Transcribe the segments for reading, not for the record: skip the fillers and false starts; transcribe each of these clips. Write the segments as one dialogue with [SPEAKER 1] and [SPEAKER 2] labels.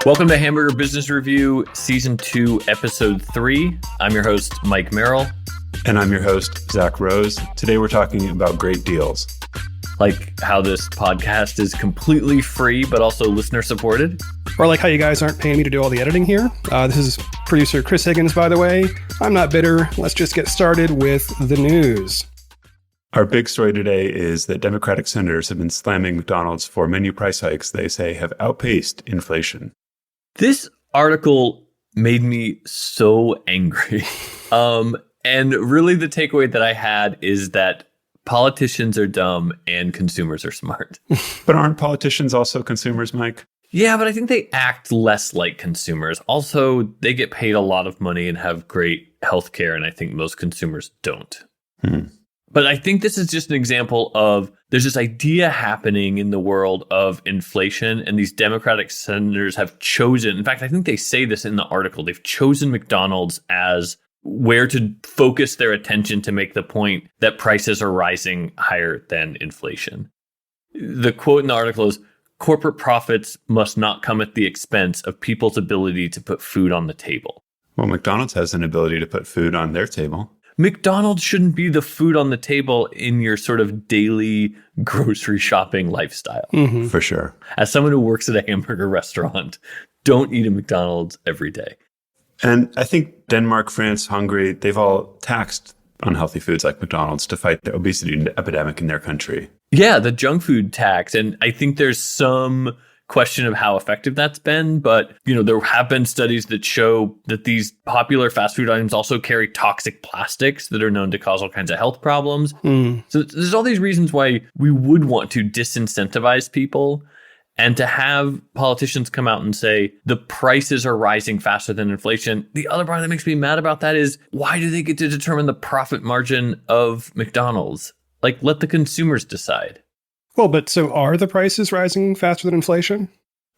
[SPEAKER 1] Welcome to Hamburger Business Review, Season 2, Episode 3. I'm your host, Mike Merrill.
[SPEAKER 2] And I'm your host, Zach Rose. Today we're talking about great deals.
[SPEAKER 1] Like how this podcast is completely free, but also listener supported.
[SPEAKER 3] Or like how you guys aren't paying me to do all the editing here. This is producer Chris Higgins, by the way. I'm not bitter. Let's just get started with the news.
[SPEAKER 2] Our big story today is that Democratic senators have been slamming McDonald's for menu price hikes they say have outpaced inflation.
[SPEAKER 1] This article made me so angry. And really the takeaway that I had is that politicians are dumb and consumers are smart.
[SPEAKER 2] But aren't politicians also consumers, Mike?
[SPEAKER 1] Yeah, but I think they act less like consumers. Also, they get paid a lot of money and have great healthcare, and I think most consumers don't. But I think this is just an example of there's this idea happening in the world of inflation, and these Democratic senators have chosen, in fact, I think they say this in the article, they've chosen McDonald's as where to focus their attention to make the point that prices are rising higher than inflation. The quote in the article is, "Corporate profits must not come at the expense of people's ability to put food on the table."
[SPEAKER 2] Well, McDonald's has an ability to put food on their table.
[SPEAKER 1] McDonald's shouldn't be the food on the table in your sort of daily grocery shopping lifestyle.
[SPEAKER 2] For sure.
[SPEAKER 1] As someone who works at a hamburger restaurant, don't eat at McDonald's every day.
[SPEAKER 2] And I think Denmark, France, Hungary, they've all taxed unhealthy foods like McDonald's to fight the obesity epidemic in their country.
[SPEAKER 1] Yeah, the junk food tax. And I think there's some question of how effective that's been. But, there have been studies that show that these popular fast food items also carry toxic plastics that are known to cause all kinds of health problems. So there's all these reasons why we would want to disincentivize people. And to have politicians come out and say the prices are rising faster than inflation. The other part that makes me mad about that is, why do they get to determine the profit margin of McDonald's? Like, let the consumers decide.
[SPEAKER 3] Well, but so are the prices rising faster than inflation?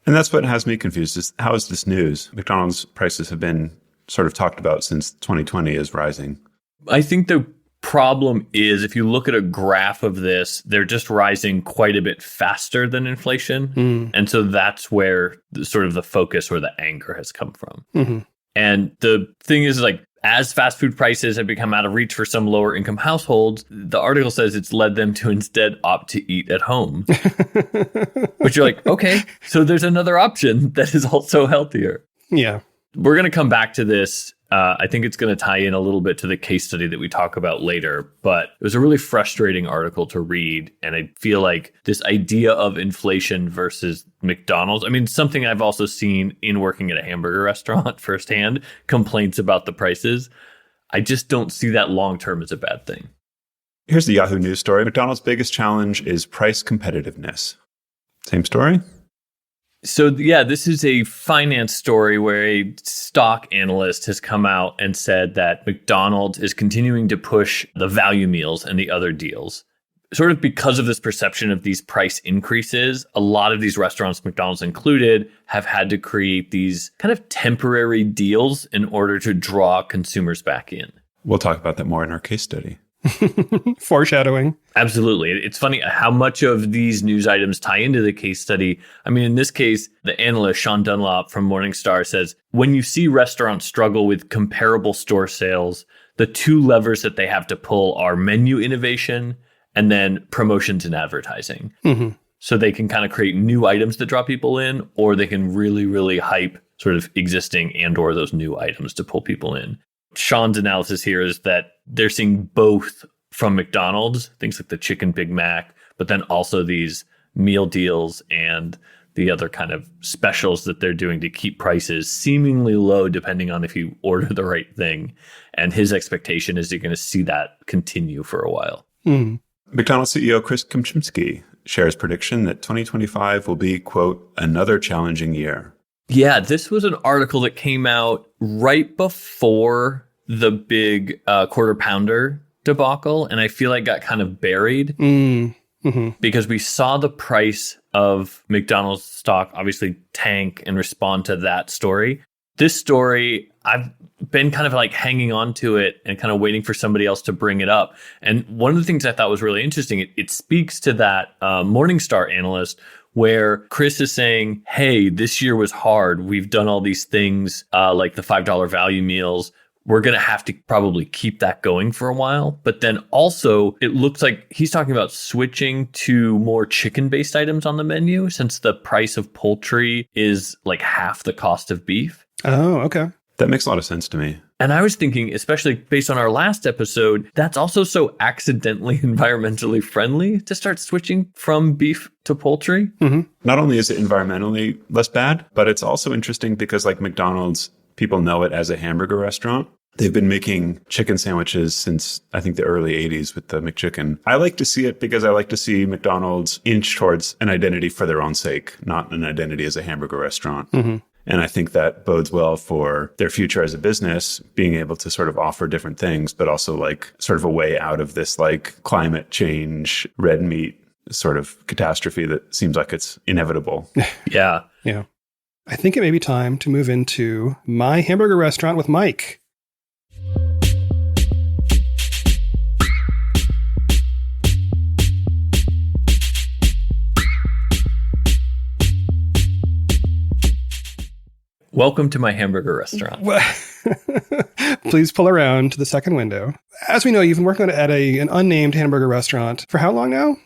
[SPEAKER 2] And that's what has me confused is, how is this news? McDonald's prices have been sort of talked about since 2020 as rising.
[SPEAKER 1] I think the problem is, if you look at a graph of this, they're just rising quite a bit faster than inflation. And so that's where the focus or the anger has come from. And the thing is, as fast food prices have become out of reach for some lower income households, the article says it's led them to instead opt to eat at home. Which you're like, okay, so there's another option that is also healthier.
[SPEAKER 3] Yeah.
[SPEAKER 1] We're going to come back to this. I think it's going to tie in a little bit to the case study that we talk about later, but it was a really frustrating article to read. And I feel like this idea of inflation versus McDonald's, something I've also seen in working at a hamburger restaurant firsthand, complaints about the prices. I just don't see that long term as a bad thing.
[SPEAKER 2] Here's the Yahoo News story. McDonald's biggest challenge is price competitiveness. Same story?
[SPEAKER 1] So, yeah, this is a finance story where a stock analyst has come out and said that McDonald's is continuing to push the value meals and the other deals. Sort of because of this perception of these price increases, a lot of these restaurants, McDonald's included, have had to create these kind of temporary deals in order to draw consumers back in.
[SPEAKER 2] We'll talk about that more in our case study.
[SPEAKER 3] Foreshadowing.
[SPEAKER 1] Absolutely. It's funny how much of these news items tie into the case study. In this case, the analyst, Sean Dunlop from Morningstar, says, when you see restaurants struggle with comparable store sales, the two levers that they have to pull are menu innovation and then promotions and advertising. So they can kind of create new items that draw people in, or they can really, really hype sort of existing and or those new items to pull people in. Sean's analysis here is that they're seeing both from McDonald's, things like the chicken Big Mac, but then also these meal deals and the other kind of specials that they're doing to keep prices seemingly low, depending on if you order the right thing. And his expectation is you're going to see that continue for a while.
[SPEAKER 2] McDonald's CEO Chris Kempczinski shares prediction that 2025 will be, quote, another challenging year.
[SPEAKER 1] Yeah, this was an article that came out right before the big quarter pounder debacle, and I feel like got kind of buried because we saw the price of McDonald's stock obviously tank and respond to that story. This story, I've been kind of like hanging on to it and kind of waiting for somebody else to bring it up. And one of the things I thought was really interesting, it speaks to that Morningstar analyst where Chris is saying, hey, this year was hard. We've done all these things like the $5 value meals. We're going to have to probably keep that going for a while. But then also, it looks like he's talking about switching to more chicken-based items on the menu since the price of poultry is like half the cost of beef.
[SPEAKER 3] Oh, okay.
[SPEAKER 2] That makes a lot of sense to me.
[SPEAKER 1] And I was thinking, especially based on our last episode, that's also so accidentally environmentally friendly to start switching from beef to poultry.
[SPEAKER 3] Mm-hmm.
[SPEAKER 2] Not only is it environmentally less bad, but it's also interesting because like McDonald's, people know it as a hamburger restaurant. They've been making chicken sandwiches since, I think, the early 80s with the McChicken. I like to see it because I like to see McDonald's inch towards an identity for their own sake, not an identity as a hamburger restaurant.
[SPEAKER 3] Mm-hmm.
[SPEAKER 2] And I think that bodes well for their future as a business, being able to sort of offer different things, but also like sort of a way out of this like climate change, red meat sort of catastrophe that seems like it's inevitable.
[SPEAKER 1] Yeah.
[SPEAKER 3] Yeah. I think it may be time to move into My Hamburger Restaurant with Mike.
[SPEAKER 1] Welcome to My Hamburger Restaurant.
[SPEAKER 3] Please pull around to the second window. As we know, you've been working at an unnamed hamburger restaurant for how long now?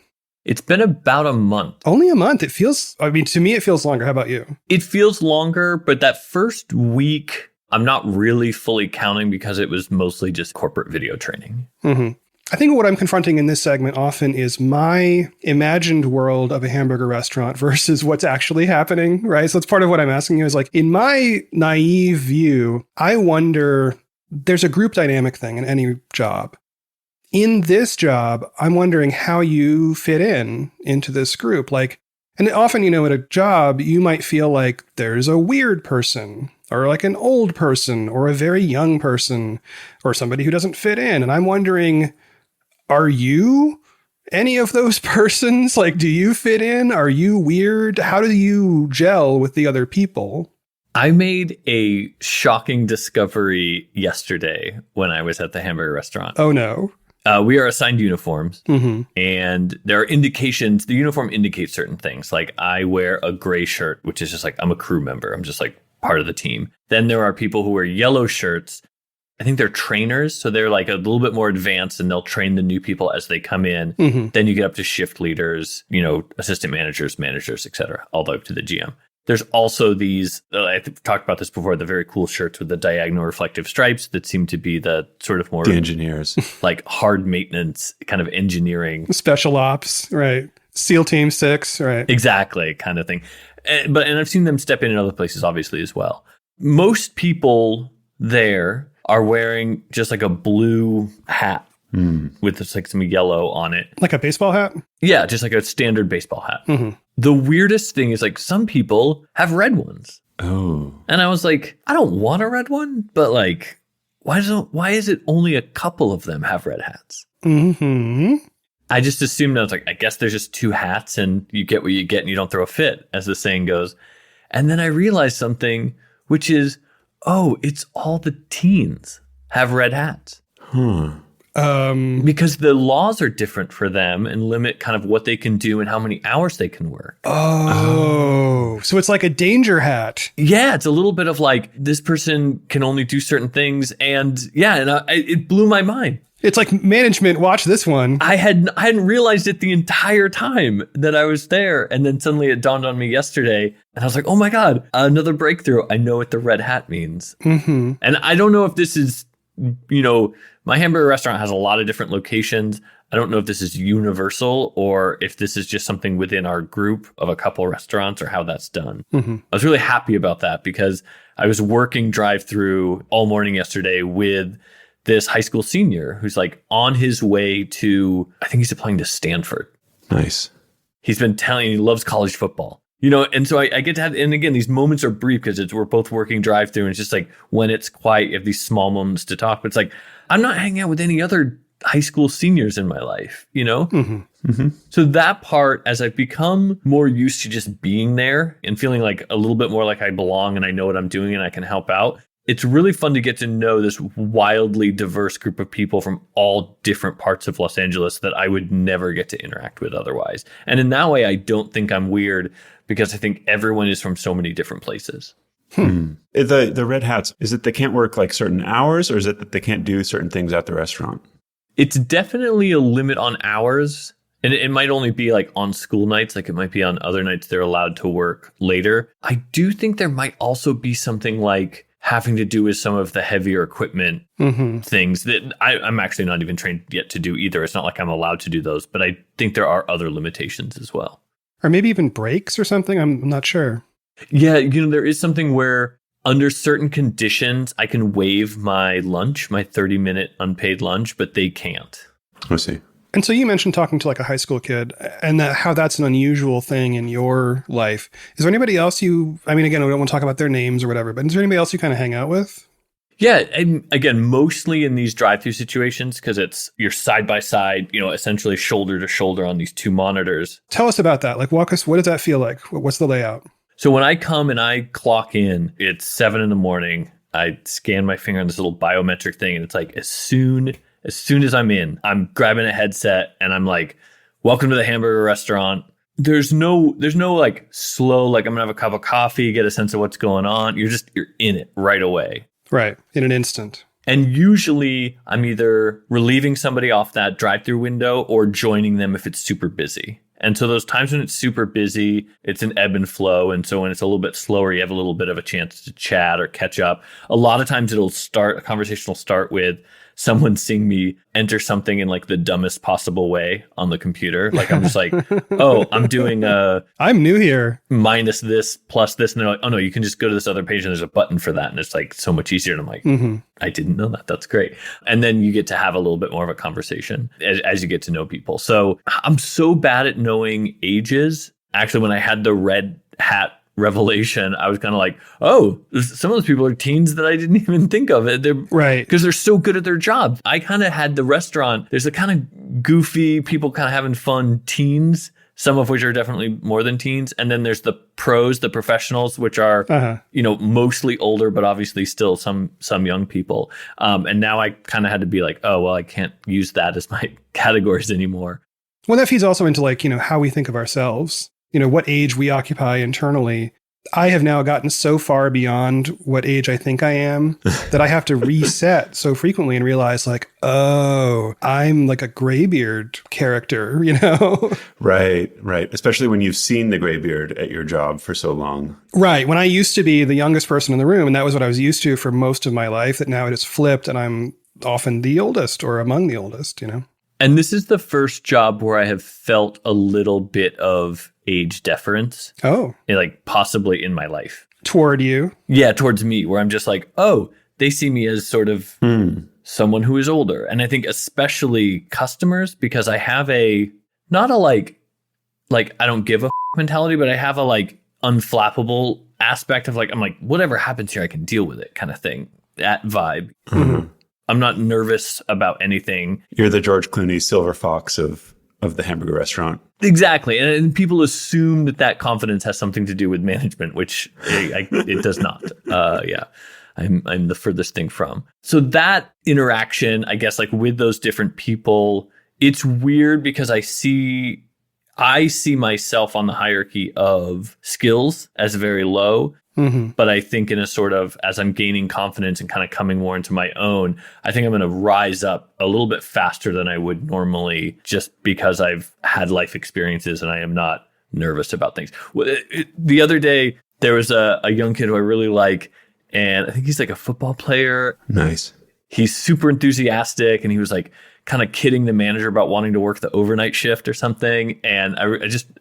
[SPEAKER 1] It's been about a month.
[SPEAKER 3] Only a month. It feels, I mean, to me, it feels longer. How about you?
[SPEAKER 1] It feels longer, but that first week, I'm not really fully counting because it was mostly just corporate video training.
[SPEAKER 3] Mm-hmm. I think what I'm confronting in this segment often is my imagined world of a hamburger restaurant versus what's actually happening, right? So that's part of what I'm asking you is like, in my naive view, I wonder, there's a group dynamic thing in any job. In this job, I'm wondering how you fit into this group. Like, and often, you know, at a job, you might feel like there's a weird person or like an old person or a very young person or somebody who doesn't fit in. And I'm wondering, are you any of those persons? Like, do you fit in? Are you weird? How do you gel with the other people?
[SPEAKER 1] I made a shocking discovery yesterday when I was at the hamburger restaurant.
[SPEAKER 3] Oh, no.
[SPEAKER 1] We are assigned uniforms,
[SPEAKER 3] Mm-hmm.
[SPEAKER 1] and there are indications. The uniform indicates certain things. Like I wear a gray shirt, which is just like I'm a crew member. I'm just like part of the team. Then there are people who wear yellow shirts. I think they're trainers, so they're like a little bit more advanced, and they'll train the new people as they come in.
[SPEAKER 3] Mm-hmm.
[SPEAKER 1] Then you get up to shift leaders, you know, assistant managers, et cetera, all the way up to the GM. There's also these, I've talked about this before, the very cool shirts with the diagonal reflective stripes that seem to be the sort of more
[SPEAKER 2] The engineers.
[SPEAKER 1] like hard maintenance kind of engineering.
[SPEAKER 3] Special ops, right? SEAL Team 6, right?
[SPEAKER 1] Exactly, kind of thing. And I've seen them step in other places, obviously, as well. Most people there are wearing just like a blue hat with just like some yellow on it.
[SPEAKER 3] Like a baseball hat?
[SPEAKER 1] Yeah, just like a standard baseball hat.
[SPEAKER 3] Mm-hmm.
[SPEAKER 1] The weirdest thing is like some people have red ones.
[SPEAKER 2] Oh.
[SPEAKER 1] And I was like, I don't want a red one, but like, why is it only a couple of them have red hats?
[SPEAKER 3] Mm-hmm.
[SPEAKER 1] I just assumed, I was like, I guess there's just two hats and you get what you get and you don't throw a fit, as the saying goes. And then I realized something, which is, oh, it's all the teens have red hats. Because the laws are different for them and limit kind of what they can do and how many hours they can work.
[SPEAKER 3] Oh, so it's like a danger hat.
[SPEAKER 1] Yeah, it's a little bit of like, this person can only do certain things. And yeah, and it blew my mind.
[SPEAKER 3] It's like management, watch this one.
[SPEAKER 1] I hadn't realized it the entire time that I was there. And then suddenly it dawned on me yesterday. And I was like, oh my God, another breakthrough. I know what the red hat means.
[SPEAKER 3] Mm-hmm.
[SPEAKER 1] And I don't know if this is, you know, my hamburger restaurant has a lot of different locations. I don't know if this is universal or if this is just something within our group of a couple restaurants or how that's done.
[SPEAKER 3] Mm-hmm.
[SPEAKER 1] I was really happy about that because I was working drive-through all morning yesterday with this high school senior who's like on his way to, I think he's applying to Stanford.
[SPEAKER 2] Nice.
[SPEAKER 1] He's been telling, he loves college football. You know, and so I get to have, and again, these moments are brief because we're both working drive-through and it's just like when it's quiet, you have these small moments to talk. But it's like, I'm not hanging out with any other high school seniors in my life, you know?
[SPEAKER 3] Mm-hmm.
[SPEAKER 2] Mm-hmm.
[SPEAKER 1] So that part, as I've become more used to just being there and feeling like a little bit more like I belong and I know what I'm doing and I can help out, it's really fun to get to know this wildly diverse group of people from all different parts of Los Angeles that I would never get to interact with otherwise. And in that way, I don't think I'm weird because I think everyone is from so many different places.
[SPEAKER 2] The red hats, is it they can't work like certain hours, or is it that they can't do certain things at the restaurant?
[SPEAKER 1] It's definitely a limit on hours. And it might only be like on school nights, like it might be on other nights they're allowed to work later. I do think there might also be something like having to do with some of the heavier equipment things that I'm actually not even trained yet to do either. It's not like I'm allowed to do those, but I think there are other limitations as well.
[SPEAKER 3] Or maybe even breaks or something. I'm not sure.
[SPEAKER 1] Yeah, there is something where under certain conditions, I can waive my lunch, my 30-minute unpaid lunch, but they can't.
[SPEAKER 2] I see.
[SPEAKER 3] And so you mentioned talking to like a high school kid and how that's an unusual thing in your life. Is there anybody else again, we don't want to talk about their names or whatever, but is there anybody else you kind of hang out with?
[SPEAKER 1] Yeah. And again, mostly in these drive-through situations, because you're side by side, essentially shoulder to shoulder on these two monitors.
[SPEAKER 3] Tell us about that. Like, walk us, what does that feel like? What's the layout?
[SPEAKER 1] So when I come and I clock in, it's 7 a.m. I scan my finger on this little biometric thing, and it's like as soon as I'm in, I'm grabbing a headset and I'm like, welcome to the hamburger restaurant. There's no like slow, like I'm gonna have a cup of coffee, get a sense of what's going on. You're in it right away.
[SPEAKER 3] Right. In an instant.
[SPEAKER 1] And usually I'm either relieving somebody off that drive-through window or joining them if it's super busy. And so those times when it's super busy, it's an ebb and flow. And so when it's a little bit slower, you have a little bit of a chance to chat or catch up. A lot of times a conversation will start with someone seeing me enter something in like the dumbest possible way on the computer. Like I'm just like, oh, I'm doing
[SPEAKER 3] I'm new here.
[SPEAKER 1] minus this plus this. And they're like, oh no, you can just go to this other page and there's a button for that. And it's like so much easier. And I'm like, I didn't know that. That's great. And then you get to have a little bit more of a conversation as you get to know people. So I'm so bad at knowing ages. Actually, when I had the red hat revelation, I was kind of like, oh, some of those people are teens that I didn't even think of. They're
[SPEAKER 3] right,
[SPEAKER 1] because they're so good at their job. I kind of had the restaurant. There's a kind of goofy people kind of having fun teens, some of which are definitely more than teens. And then there's the pros, the professionals, which are, mostly older, but obviously still some young people. And now I kind of had to be like, oh, well, I can't use that as my categories anymore.
[SPEAKER 3] Well, that feeds also into like, how we think of ourselves. What age we occupy internally. I have now gotten so far beyond what age I think I am that I have to reset so frequently and realize like, oh, I'm like a graybeard character,
[SPEAKER 2] Right. Especially when you've seen the graybeard at your job for so long.
[SPEAKER 3] Right. When I used to be the youngest person in the room, and that was what I was used to for most of my life, that now it has flipped and I'm often the oldest or among the oldest,
[SPEAKER 1] And this is the first job where I have felt a little bit of age deference.
[SPEAKER 3] Oh.
[SPEAKER 1] Like possibly in my life.
[SPEAKER 3] Toward you?
[SPEAKER 1] Yeah, towards me, where I'm just like, oh, they see me as sort of someone who is older. And I think especially customers, because I have not a like I don't give a mentality, but I have a like unflappable aspect of like, I'm like, whatever happens here, I can deal with it kind of thing. That vibe.
[SPEAKER 2] Mm-hmm.
[SPEAKER 1] I'm not nervous about anything.
[SPEAKER 2] You're the George Clooney silver fox of the hamburger restaurant.
[SPEAKER 1] Exactly. And people assume that confidence has something to do with management, which it does not. Yeah, I'm the furthest thing from. So that interaction, I guess, like with those different people, it's weird because I see myself on the hierarchy of skills as very low. But I think in a sort of, as I'm gaining confidence and kind of coming more into my own, I think I'm going to rise up a little bit faster than I would normally just because I've had life experiences and I am not nervous about things. The other day, there was a young kid who I really like, and I think he's like a football player.
[SPEAKER 2] Nice.
[SPEAKER 1] He's super enthusiastic, and he was like kind of kidding the manager about wanting to work the overnight shift or something. And I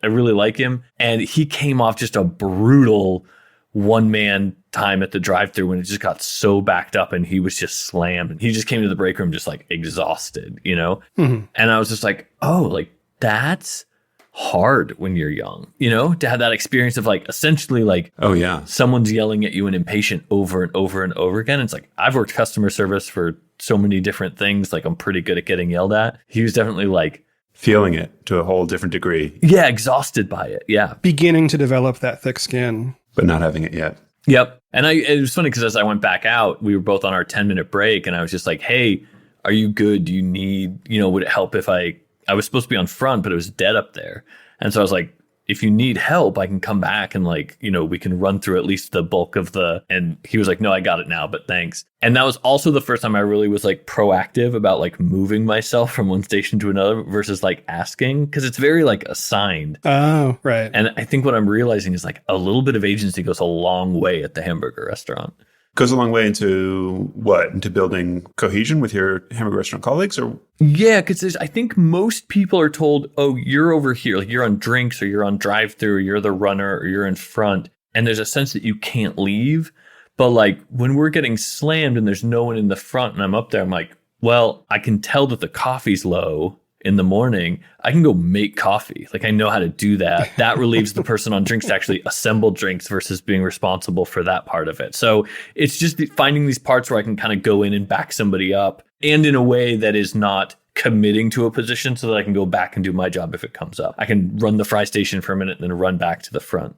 [SPEAKER 1] really like him. And he came off just a brutal one-man time at the drive-thru when it just got so backed up and he was just slammed. And he just came to the break room just like exhausted, And I was just like, oh, like that's hard when you're young, to have that experience of like essentially like,
[SPEAKER 2] oh yeah,
[SPEAKER 1] someone's yelling at you and impatient over and over and over again. It's like, I've worked customer service for so many different things. Like I'm pretty good at getting yelled at. He was definitely like
[SPEAKER 2] feeling it to a whole different degree.
[SPEAKER 1] Yeah. Exhausted by it. Yeah.
[SPEAKER 3] Beginning to develop that thick skin.
[SPEAKER 2] But not having it yet.
[SPEAKER 1] Yep. And it was funny because as I went back out, we were both on our 10-minute break and I was just like, hey, are you good? Do you need, would it help if I was supposed to be on front, but it was dead up there. And so I was like, if you need help, I can come back and we can run through at least the bulk of and he was like, no, I got it now, but thanks. And that was also the first time I really was like proactive about like moving myself from one station to another versus like asking, because it's very like assigned.
[SPEAKER 3] Oh, right.
[SPEAKER 1] And I think what I'm realizing is like a little bit of agency goes a long way at the hamburger restaurant.
[SPEAKER 2] Goes a long way into what? Into building cohesion with your hamburger restaurant colleagues? Or
[SPEAKER 1] yeah, because I think most people are told, oh, you're over here, like you're on drinks or you're on drive-through or you're the runner or you're in front. And there's a sense that you can't leave. But like when we're getting slammed and there's no one in the front and I'm up there, I'm like, well, I can tell that the coffee's low in the morning. I can go make coffee. Like I know how to do that. That relieves the person on drinks to actually assemble drinks versus being responsible for that part of it. So it's just finding these parts where I can kind of go in and back somebody up and in a way that is not committing to a position so that I can go back and do my job if it comes up. I can run the fry station for a minute and then run back to the front.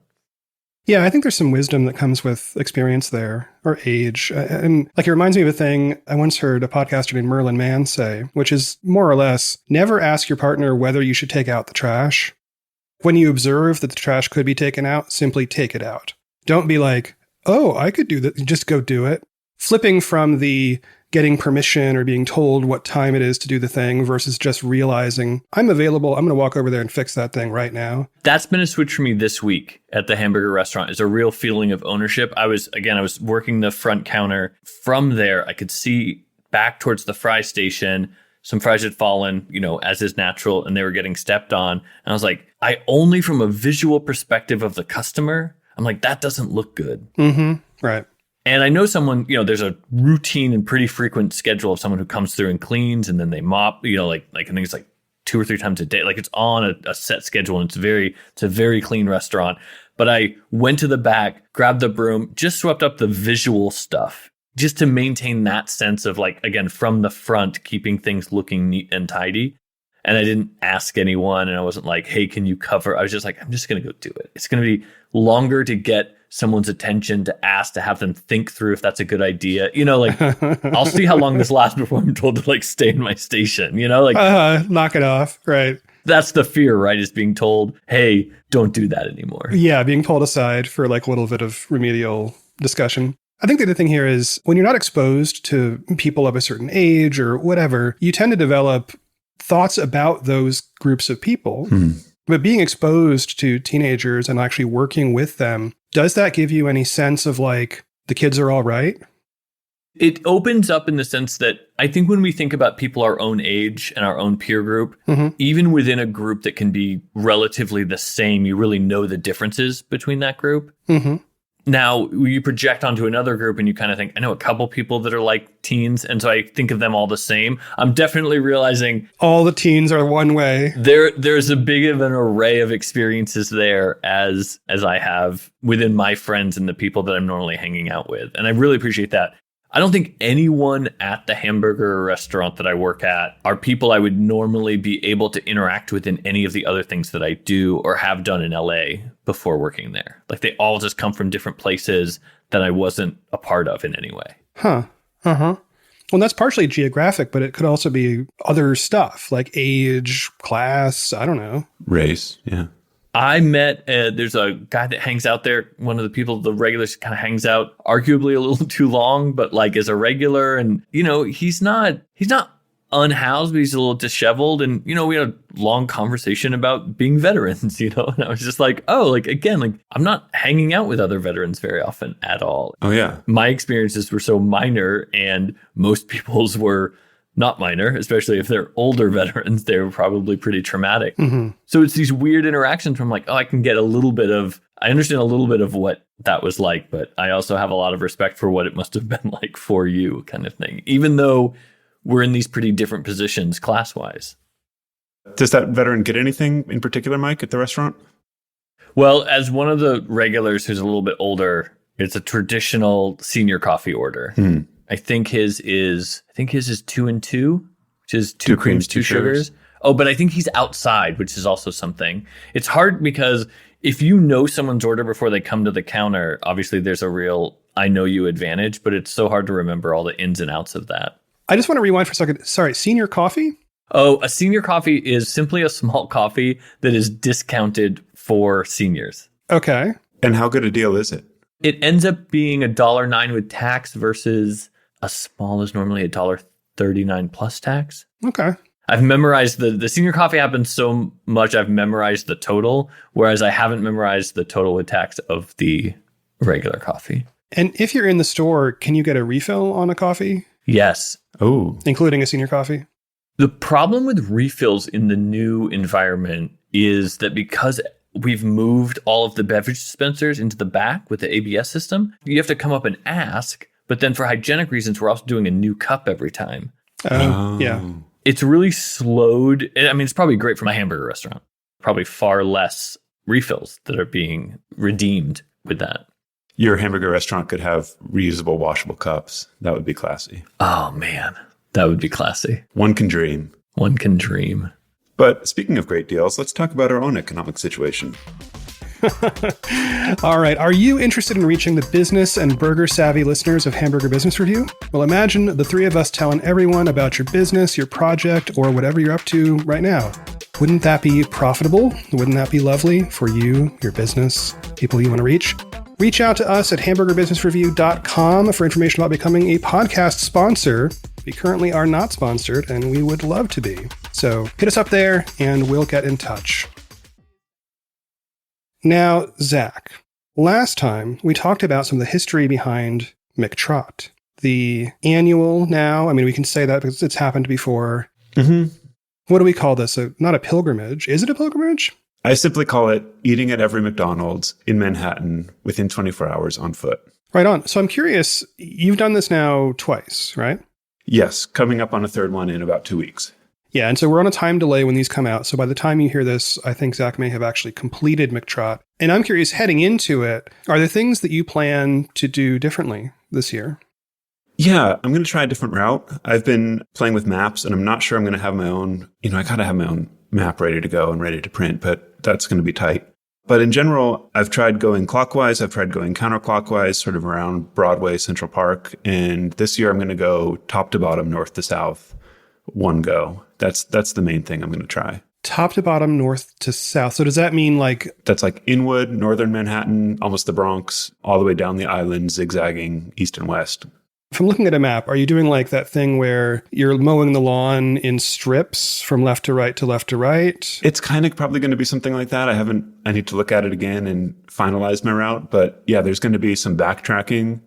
[SPEAKER 3] Yeah, I think there's some wisdom that comes with experience there, or age. And like it reminds me of a thing I once heard a podcaster named Merlin Mann say, which is more or less, never ask your partner whether you should take out the trash. When you observe that the trash could be taken out, simply take it out. Don't be like, oh, I could do that. Just go do it. Flipping from the getting permission or being told what time it is to do the thing versus just realizing I'm available. I'm going to walk over there and fix that thing right now.
[SPEAKER 1] That's been a switch for me this week at the hamburger restaurant, is a real feeling of ownership. I was working the front counter. From there, I could see back towards the fry station. Some fries had fallen, as is natural, and they were getting stepped on. And I was like, only from a visual perspective of the customer, I'm like, that doesn't look good.
[SPEAKER 3] Mm-hmm. Right.
[SPEAKER 1] And I know someone, there's a routine and pretty frequent schedule of someone who comes through and cleans and then they mop, I think it's like 2 or 3 times a day. Like it's on a set schedule and it's a very clean restaurant. But I went to the back, grabbed the broom, just swept up the visual stuff just to maintain that sense of like, again, from the front, keeping things looking neat and tidy. And I didn't ask anyone and I wasn't like, hey, can you cover? I was just like, I'm just going to go do it. It's going to be longer to get someone's attention, to ask, to have them think through if that's a good idea. I'll see how long this lasts before I'm told to like stay in my station,
[SPEAKER 3] knock it off. Right.
[SPEAKER 1] That's the fear, right? Is being told, hey, don't do that anymore.
[SPEAKER 3] Yeah. Being pulled aside for like a little bit of remedial discussion. I think the other thing here is when you're not exposed to people of a certain age or whatever, you tend to develop thoughts about those groups of people. But being exposed to teenagers and actually working with them, does that give you any sense of like the kids are all right?
[SPEAKER 1] It opens up in the sense that I think when we think about people our own age and our own peer group, even within a group that can be relatively the same, you really know the differences between that group. Now, you project onto another group and you kind of think, I know a couple people that are like teens, and so I think of them all the same. I'm definitely realizing
[SPEAKER 3] all the teens are one way.
[SPEAKER 1] There's a big of an array of experiences there as I have within my friends and the people that I'm normally hanging out with. And I really appreciate that. I don't think anyone at the hamburger restaurant that I work at are people I would normally be able to interact with in any of the other things that I do or have done in LA before working there. Like they all just come from different places that I wasn't a part of in any way.
[SPEAKER 3] Well, that's partially geographic, but it could also be other stuff like age, class, I don't know.
[SPEAKER 2] Race, yeah.
[SPEAKER 1] I met, there's a guy that hangs out there. One of the people, the regulars, kind of hangs out arguably a little too long, but like as a regular. And, he's not unhoused, but he's a little disheveled. And, we had a long conversation about being veterans, and I was just like, I'm not hanging out with other veterans very often at all.
[SPEAKER 2] Oh, yeah.
[SPEAKER 1] My experiences were so minor and most people's were not minor, especially if they're older veterans. They were probably pretty traumatic. So it's these weird interactions where I'm like, I understand a little bit of what that was like, but I also have a lot of respect for what it must have been like for you, kind of thing, even though we're in these pretty different positions class-wise.
[SPEAKER 2] Does that veteran get anything in particular, Mike, at the restaurant?
[SPEAKER 1] Well, as one of the regulars who's a little bit older, it's a traditional senior coffee order. I think his is 2 and 2, which is 2 creams, 2 sugars. Oh, but I think he's outside, which is also something. It's hard because if you know someone's order before they come to the counter, obviously there's a real I know you advantage, but it's so hard to remember all the ins and outs of that.
[SPEAKER 3] I just want to rewind for a second. Sorry, senior coffee?
[SPEAKER 1] Oh, a senior coffee is simply a small coffee that is discounted for seniors.
[SPEAKER 3] Okay.
[SPEAKER 2] And how good a deal is it?
[SPEAKER 1] It ends up being $1.09 with tax versus a small is normally $1.39 plus tax.
[SPEAKER 3] Okay.
[SPEAKER 1] I've memorized the senior coffee happens so much I've memorized the total, whereas I haven't memorized the total with tax of the regular coffee.
[SPEAKER 3] And if you're in the store, can you get a refill on a coffee?
[SPEAKER 1] Yes.
[SPEAKER 2] Oh.
[SPEAKER 3] Including a senior coffee?
[SPEAKER 1] The problem with refills in the new environment is that because we've moved all of the beverage dispensers into the back with the ABS system, you have to come up and ask. But then for hygienic reasons, we're also doing a new cup every time.
[SPEAKER 3] Oh, yeah.
[SPEAKER 1] It's really slowed. I mean, it's probably great for my hamburger restaurant. Probably far less refills that are being redeemed with that.
[SPEAKER 2] Your hamburger restaurant could have reusable, washable cups. That would be classy.
[SPEAKER 1] Oh, man. That would be classy.
[SPEAKER 2] One can dream.
[SPEAKER 1] One can dream.
[SPEAKER 2] But speaking of great deals, let's talk about our own economic situation.
[SPEAKER 3] All right. Are you interested in reaching the business and burger savvy listeners of Hamburger Business Review? Well, imagine the three of us telling everyone about your business, your project, or whatever you're up to right now. Wouldn't that be profitable? Wouldn't that be lovely for you, your business, people you want to reach? Reach out to us at hamburgerbusinessreview.com for information about becoming a podcast sponsor. We currently are not sponsored, and we would love to be. So hit us up there, and we'll get in touch. Now, Zach, last time we talked about some of the history behind McTrot. The annual now, I mean, we can say that because it's happened before.
[SPEAKER 2] Mm-hmm.
[SPEAKER 3] What do we call this? Not a pilgrimage. Is it a pilgrimage?
[SPEAKER 2] I simply call it eating at every McDonald's in Manhattan within 24 hours on foot.
[SPEAKER 3] Right on. So I'm curious, you've done this now twice, right?
[SPEAKER 2] Yes, coming up on a third one in about 2 weeks.
[SPEAKER 3] Yeah, and so we're on a time delay when these come out. So by the time you hear this, I think Zach may have actually completed McTrot. And I'm curious, heading into it, are there things that you plan to do differently this year?
[SPEAKER 2] Yeah, I'm going to try a different route. I've been playing with maps, and I'm not sure I'm going to have my own, I got to have my own map ready to go and ready to print, but that's going to be tight. But in general, I've tried going clockwise. I've tried going counterclockwise, sort of around Broadway, Central Park. And this year I'm going to go top to bottom, north to south, one go. That's the main thing I'm going to try.
[SPEAKER 3] Top to bottom, north to south. So does that mean
[SPEAKER 2] That's like Inwood, northern Manhattan, almost the Bronx, all the way down the island, zigzagging east and west.
[SPEAKER 3] If I'm looking at a map, are you doing like that thing where you're mowing the lawn in strips from left to right to left to right?
[SPEAKER 2] It's kind of probably going to be something like that. I need to look at it again and finalize my route. But yeah, there's going to be some backtracking.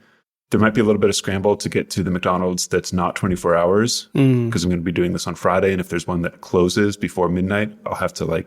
[SPEAKER 2] There might be a little bit of scramble to get to the McDonald's that's not 24 hours because I'm going to be doing this on Friday. And if there's one that closes before midnight, I'll have to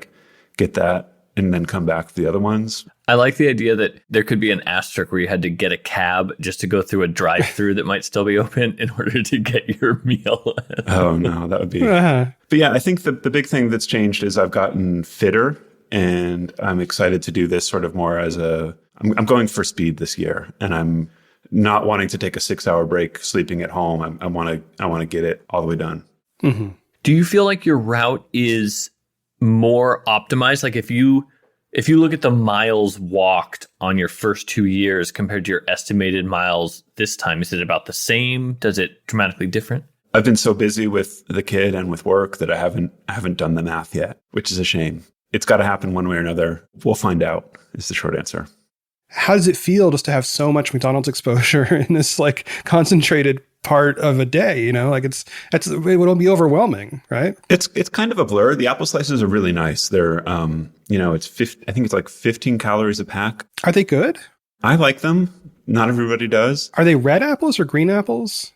[SPEAKER 2] get that and then come back to the other ones.
[SPEAKER 1] I like the idea that there could be an asterisk where you had to get a cab just to go through a drive-through that might still be open in order to get your meal.
[SPEAKER 2] Oh, no, that would be... But yeah, I think the big thing that's changed is I've gotten fitter, and I'm excited to do this sort of more as I'm going for speed this year, and I'm not wanting to take a 6-hour break sleeping at home. I want to get it all the way done.
[SPEAKER 3] Mm-hmm.
[SPEAKER 1] Do you feel like your route is more optimized? Like if you look at the miles walked on your first 2 years compared to your estimated miles this time, is it about the same? Does it dramatically different?
[SPEAKER 2] I've been so busy with the kid and with work that I haven't done the math yet, which is a shame. It's got to happen one way or another. We'll find out is the short answer.
[SPEAKER 3] How does it feel just to have so much McDonald's exposure in this concentrated part of a day? It'll be overwhelming, right?
[SPEAKER 2] It's kind of a blur. The apple slices are really nice. They're I think it's like 15 calories a pack.
[SPEAKER 3] Are they good?
[SPEAKER 2] I like them. Not everybody does.
[SPEAKER 3] Are they red apples or green apples?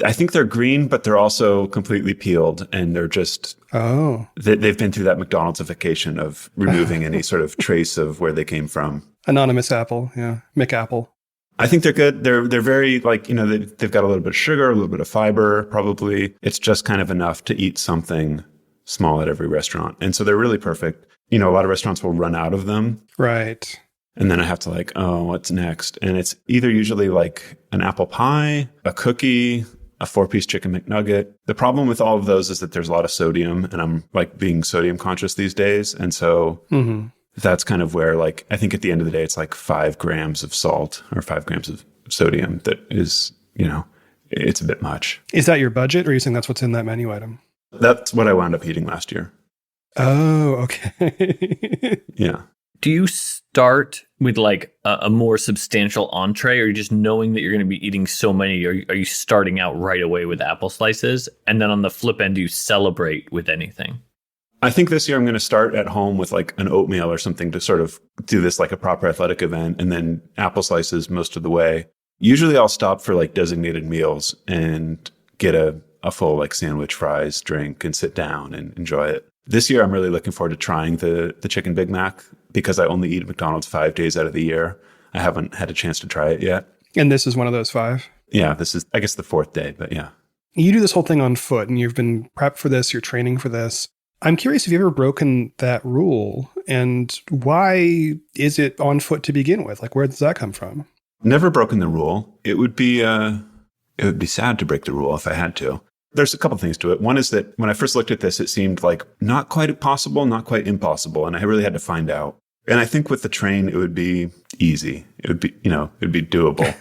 [SPEAKER 2] I think they're green, but they're also completely peeled, and they're just they've been through that McDonald'sification of removing any sort of trace of where they came from.
[SPEAKER 3] Anonymous apple, yeah, McApple.
[SPEAKER 2] I think they're good. They're very they've got a little bit of sugar, a little bit of fiber, probably. It's just kind of enough to eat something small at every restaurant. And so they're really perfect. A lot of restaurants will run out of them.
[SPEAKER 3] Right.
[SPEAKER 2] And then I have to what's next? And it's either usually an apple pie, a cookie, a 4-piece chicken McNugget. The problem with all of those is that there's a lot of sodium, and I'm being sodium conscious these days. And so that's kind of where, like, I think at the end of the day, it's like 5 grams of salt or 5 grams of sodium that is, it's a bit much.
[SPEAKER 3] Is that your budget, or are you saying that's what's in that menu item?
[SPEAKER 2] That's what I wound up eating last year.
[SPEAKER 3] Oh, okay.
[SPEAKER 2] Yeah.
[SPEAKER 1] Do you start with like a more substantial entree, or just knowing that you're going to be eating so many? Are you starting out right away with apple slices? And then on the flip end, do you celebrate with anything?
[SPEAKER 2] I think this year I'm going to start at home with like an oatmeal or something to sort of do this like a proper athletic event, and then apple slices most of the way. Usually I'll stop for like designated meals and get a full like sandwich, fries, drink, and sit down and enjoy it. This year I'm really looking forward to trying the chicken Big Mac, because I only eat McDonald's 5 days out of the year. I haven't had a chance to try it yet.
[SPEAKER 3] And this is one of those 5?
[SPEAKER 2] Yeah, this is, I guess, the 4th day, but yeah.
[SPEAKER 3] You do this whole thing on foot, and you've been prepped for this, you're training for this. I'm curious if you've ever broken that rule, and why is it on foot to begin with? Like, where does that come from?
[SPEAKER 2] Never broken the rule. It would be sad to break the rule if I had to. There's a couple things to it. One is that when I first looked at this, it seemed like not quite possible, not quite impossible. And I really had to find out. And I think with the train, it would be easy. It would be, it'd be doable.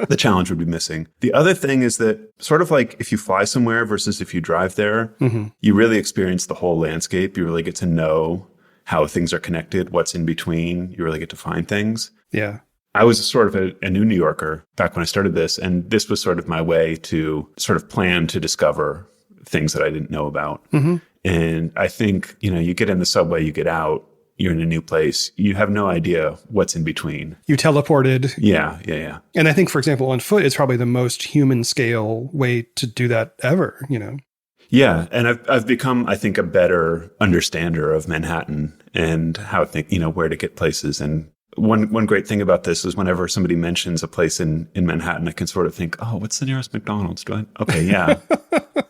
[SPEAKER 2] The challenge would be missing. The other thing is that sort of like if you fly somewhere versus if you drive there, you really experience the whole landscape. You really get to know how things are connected, what's in between. You really get to find things.
[SPEAKER 3] Yeah.
[SPEAKER 2] I was sort of a new New Yorker back when I started this, and this was sort of my way to sort of plan to discover things that I didn't know about. And I think, you get in the subway, you get out, you're in a new place, you have no idea what's in between.
[SPEAKER 3] You teleported.
[SPEAKER 2] Yeah.
[SPEAKER 3] And I think, for example, on foot, it's probably the most human scale way to do that ever,
[SPEAKER 2] Yeah. And I've become, I think, a better understander of Manhattan and how where to get places. And one great thing about this is whenever somebody mentions a place in Manhattan, I can sort of think, oh, what's the nearest McDonald's? Okay, yeah.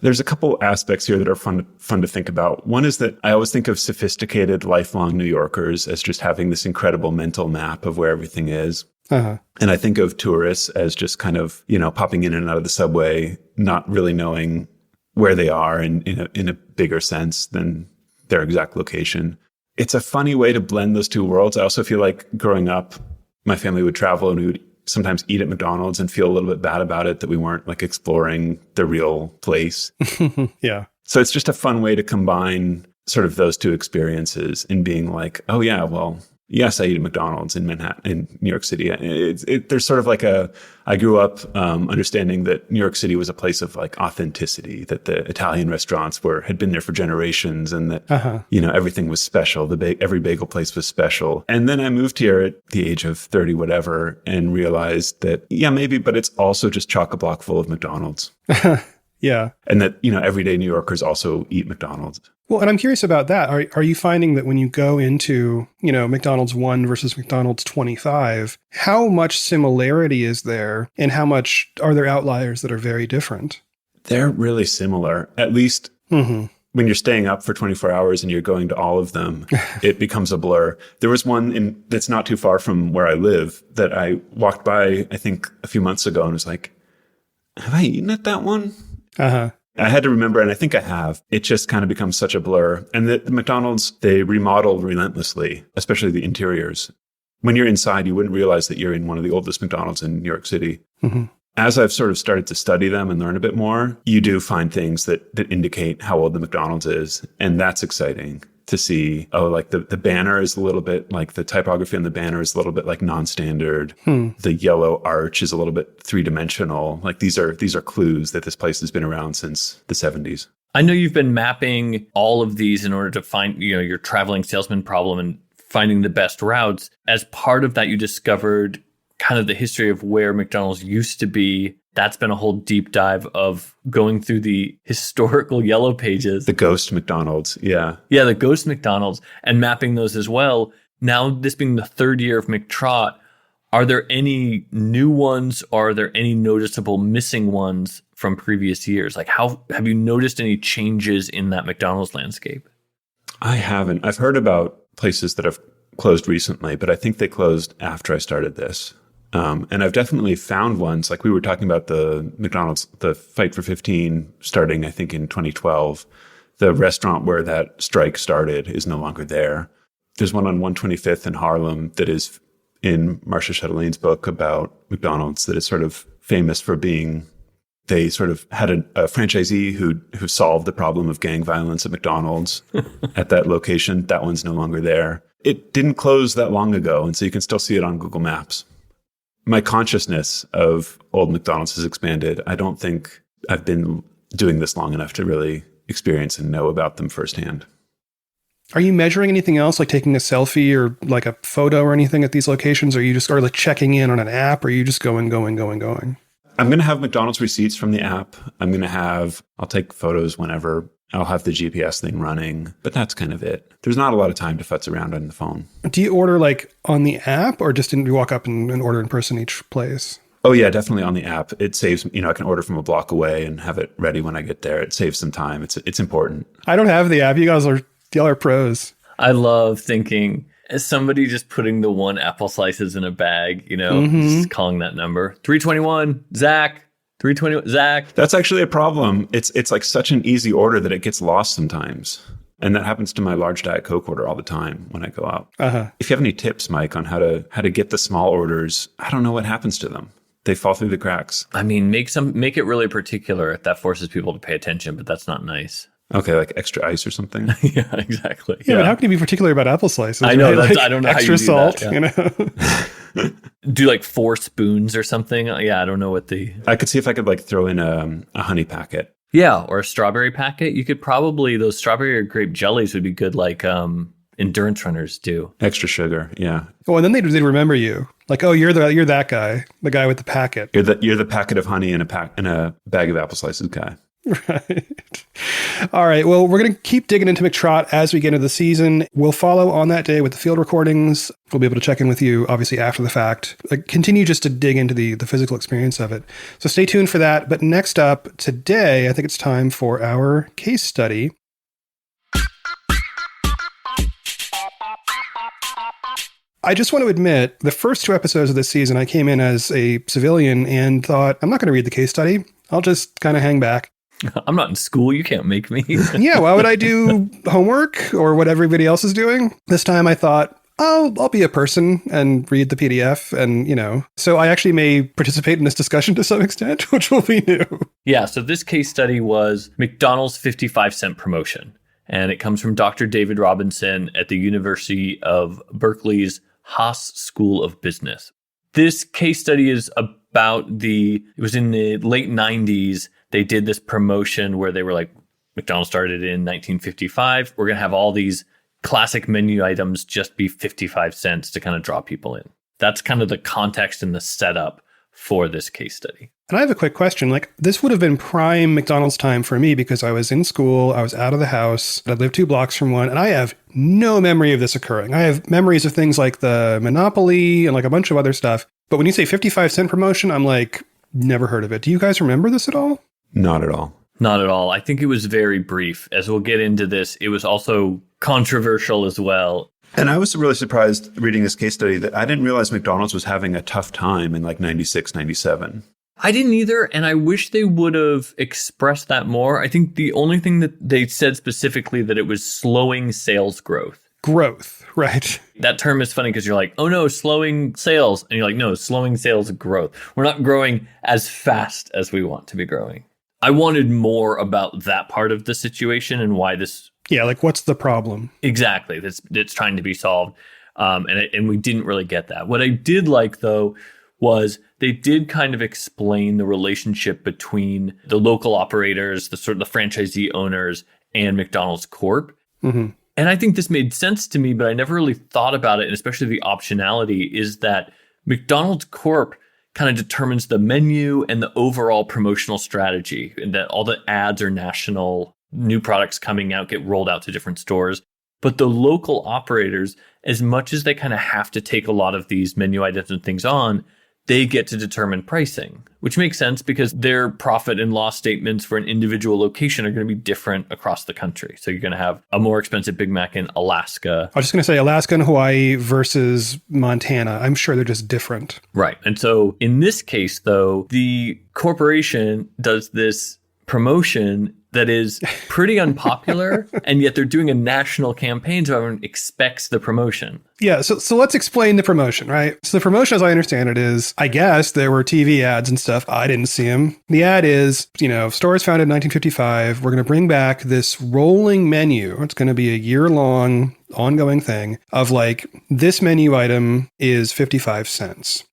[SPEAKER 2] There's a couple aspects here that are fun to think about. One is that I always think of sophisticated, lifelong New Yorkers as just having this incredible mental map of where everything is. And I think of tourists as just kind of, popping in and out of the subway, not really knowing where they are in a bigger sense than their exact location. It's a funny way to blend those two worlds. I also feel like growing up, my family would travel and we would sometimes eat at McDonald's and feel a little bit bad about it, that we weren't like exploring the real place.
[SPEAKER 3] Yeah.
[SPEAKER 2] So it's just a fun way to combine sort of those two experiences and being like, oh yeah, well, yes, I eat at McDonald's in Manhattan, in New York City. There's sort of like I grew up understanding that New York City was a place of like authenticity, that the Italian restaurants had been there for generations, and that, everything was special. Every bagel place was special. And then I moved here at the age of 30, whatever, and realized that, yeah, maybe, but it's also just chock-a-block full of McDonald's.
[SPEAKER 3] Yeah.
[SPEAKER 2] And that, everyday New Yorkers also eat McDonald's.
[SPEAKER 3] Well, and I'm curious about that. Are you finding that when you go into, McDonald's 1 versus McDonald's 25, how much similarity is there, and how much are there outliers that are very different?
[SPEAKER 2] They're really similar, at least when you're staying up for 24 hours and you're going to all of them, it becomes a blur. There was one that's not too far from where I live that I walked by, I think, a few months ago and was like, have I eaten at that one? I had to remember, and I think I have. It just kind of becomes such a blur. And the McDonald's, they remodel relentlessly, especially the interiors. When you're inside, you wouldn't realize that you're in one of the oldest McDonald's in New York City. As I've sort of started to study them and learn a bit more, you do find things that indicate how old the McDonald's is. And that's exciting to see. Oh, like the banner is a little bit like the typography on the banner is a little bit like non-standard. The yellow arch is a little bit three-dimensional. Like these are clues that this place has been around since the 70s.
[SPEAKER 1] I know you've been mapping all of these in order to find, your traveling salesman problem and finding the best routes. As part of that, you discovered kind of the history of where McDonald's used to be. That's been a whole deep dive of going through the historical yellow pages.
[SPEAKER 2] The ghost McDonald's, yeah.
[SPEAKER 1] Yeah, the ghost McDonald's, and mapping those as well. Now, this being the 3rd year of McTrot, are there any new ones, or are there any noticeable missing ones from previous years? Like, how have you noticed any changes in that McDonald's landscape?
[SPEAKER 2] I haven't. I've heard about places that have closed recently, but I think they closed after I started this. And I've definitely found ones, like we were talking about the McDonald's, the Fight for 15 starting, I think, in 2012. The restaurant where that strike started is no longer there. There's one on 125th in Harlem that is in Marcia Chatelain's book about McDonald's that is sort of famous for being, they sort of had a franchisee who solved the problem of gang violence at McDonald's at that location. That one's no longer there. It didn't close that long ago, and so you can still see it on Google Maps. My consciousness of old McDonald's has expanded. I don't think I've been doing this long enough to really experience and know about them firsthand.
[SPEAKER 3] Are you measuring anything else, like taking a selfie or like a photo or anything at these locations? Or are you just like checking in on an app, or are you just going?
[SPEAKER 2] I'm going to have McDonald's receipts from the app. I'll take photos whenever. I'll have the GPS thing running, but that's kind of it. There's not a lot of time to futz around on the phone.
[SPEAKER 3] Do you order like on the app, or just you walk up and order in person each place?
[SPEAKER 2] Oh yeah, definitely on the app. It saves, I can order from a block away and have it ready when I get there. It saves some time. It's important.
[SPEAKER 3] I don't have the app. Y'all are pros.
[SPEAKER 1] I love thinking as somebody just putting the one apple slices in a bag, just calling that number. 321, Zach. 321, Zach.
[SPEAKER 2] That's actually a problem. It's like such an easy order that it gets lost sometimes. And that happens to my large Diet Coke order all the time when I go out. If you have any tips, Mike, on how to get the small orders, I don't know what happens to them. They fall through the cracks.
[SPEAKER 1] I mean, make it really particular. That forces people to pay attention, but that's not nice.
[SPEAKER 2] Okay, like extra ice or something.
[SPEAKER 1] Yeah, exactly.
[SPEAKER 3] Yeah, but how can you be particular about apple slices?
[SPEAKER 1] I know.
[SPEAKER 3] Right?
[SPEAKER 1] I don't know
[SPEAKER 3] extra
[SPEAKER 1] how you do
[SPEAKER 3] salt.
[SPEAKER 1] That, yeah. Do like 4 spoons or something. Yeah, I don't know what
[SPEAKER 2] I could see if I could like throw in a honey packet.
[SPEAKER 1] Yeah, or a strawberry packet. You could probably, those strawberry or grape jellies would be good, like endurance runners do.
[SPEAKER 2] Extra sugar, yeah.
[SPEAKER 3] Oh, and then they'd remember you. Like, oh, you're that guy, the guy with the packet.
[SPEAKER 2] You're the packet of honey in a bag of apple slices guy.
[SPEAKER 3] Right. All right. Well, we're going to keep digging into McTrot as we get into the season. We'll follow on that day with the field recordings. We'll be able to check in with you, obviously, after the fact. Continue just to dig into the physical experience of it. So stay tuned for that. But next up today, I think it's time for our case study. I just want to admit, the first 2 episodes of this season, I came in as a civilian and thought, I'm not going to read the case study. I'll just kind of hang back.
[SPEAKER 1] I'm not in school. You can't make me.
[SPEAKER 3] Yeah, why would I do homework or what everybody else is doing? This time I thought, I'll be a person and read the PDF and, So I actually may participate in this discussion to some extent, which will be new.
[SPEAKER 1] Yeah, so this case study was McDonald's 55-cent promotion. And it comes from Dr. David Robinson at the University of Berkeley's Haas School of Business. This case study is about it was in the late 90s. They did this promotion where they were like, McDonald's started in 1955. We're going to have all these classic menu items just be 55 cents to kind of draw people in. That's kind of the context and the setup for this case study.
[SPEAKER 3] And I have a quick question. Like, this would have been prime McDonald's time for me because I was in school, I was out of the house, I lived 2 blocks from one, and I have no memory of this occurring. I have memories of things like the Monopoly and like a bunch of other stuff. But when you say 55-cent promotion, I'm like, never heard of it. Do you guys remember this at all?
[SPEAKER 2] Not at all.
[SPEAKER 1] Not at all. I think it was very brief. As we'll get into this, it was also controversial as well.
[SPEAKER 2] And I was really surprised reading this case study that I didn't realize McDonald's was having a tough time in like 96, 97.
[SPEAKER 1] I didn't either, and I wish they would have expressed that more. I think the only thing that they said specifically that it was slowing sales growth.
[SPEAKER 3] Growth, right.
[SPEAKER 1] That term is funny because you're like, oh no, slowing sales. And you're like, no, slowing sales growth. We're not growing as fast as we want to be growing. I wanted more about that part of the situation and why this...
[SPEAKER 3] Yeah, like what's the problem?
[SPEAKER 1] Exactly. That's trying to be solved. And we didn't really get that. What I did like, though, was they did kind of explain the relationship between the local operators, the sort of the franchisee owners, and McDonald's Corp.
[SPEAKER 3] Mm-hmm.
[SPEAKER 1] And I think this made sense to me, but I never really thought about it, and especially the optionality, is that McDonald's Corp kind of determines the menu and the overall promotional strategy, and that all the ads are national, new products coming out get rolled out to different stores. But the local operators, as much as they kind of have to take a lot of these menu items and things on, they get to determine pricing, which makes sense because their profit and loss statements for an individual location are going to be different across the country. So you're going to have a more expensive Big Mac in Alaska.
[SPEAKER 3] I was just going to say Alaska and Hawaii versus Montana. I'm sure they're just different.
[SPEAKER 1] Right. And so in this case, though, the corporation does this promotion that is pretty unpopular, and yet they're doing a national campaign so everyone expects the promotion.
[SPEAKER 3] Yeah, so let's explain the promotion, right? So the promotion, as I understand it, is, I guess there were TV ads and stuff. I didn't see them. The ad is, stores founded in 1955. We're going to bring back this rolling menu. It's going to be a year-long ongoing thing of like, this menu item is 55 cents.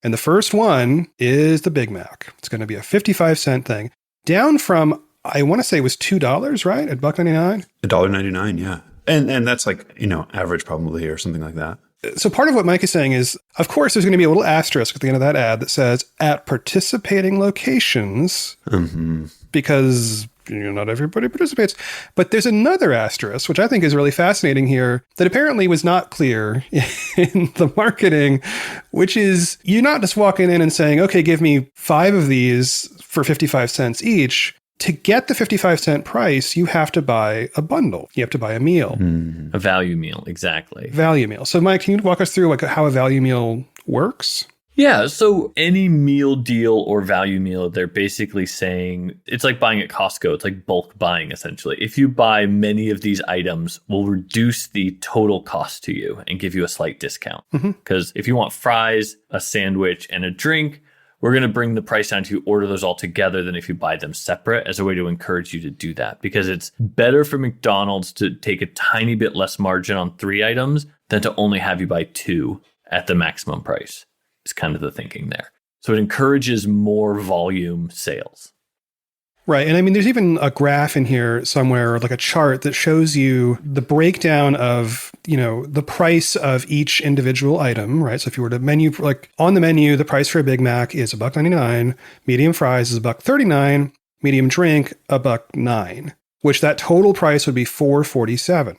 [SPEAKER 3] And the first one is the Big Mac. It's going to be a 55-cent thing. Down from, I want to say it was $2, right? At $1.99?
[SPEAKER 2] $1.99, yeah. And that's like, average probably or something like that.
[SPEAKER 3] So part of what Mike is saying is, of course, there's going to be a little asterisk at the end of that ad that says, at participating locations, because not everybody participates. But there's another asterisk, which I think is really fascinating here, that apparently was not clear in the marketing, which is you're not just walking in and saying, okay, give me 5 of these for 55 cents each. To get the 55-cent price, you have to buy a bundle. You have to buy a meal.
[SPEAKER 1] A value meal, exactly.
[SPEAKER 3] Value meal. So, Mike, can you walk us through like how a value meal works?
[SPEAKER 1] Yeah, so any meal deal or value meal, they're basically saying it's like buying at Costco. It's like bulk buying, essentially. If you buy many of these items, we'll reduce the total cost to you and give you a slight discount. Because if you want fries, a sandwich, and a drink, we're going to bring the price down to order those all together than if you buy them separate, as a way to encourage you to do that. Because it's better for McDonald's to take a tiny bit less margin on 3 items than to only have you buy 2 at the maximum price. It's kind of the thinking there. So it encourages more volume sales.
[SPEAKER 3] Right. And I mean, there's even a graph in here somewhere, like a chart that shows you the breakdown of, the price of each individual item, right? So if you were to menu, like on the menu, the price for a Big Mac is $1.99, medium fries is $1.39, medium drink, $1.09, which that total price would be $4.47.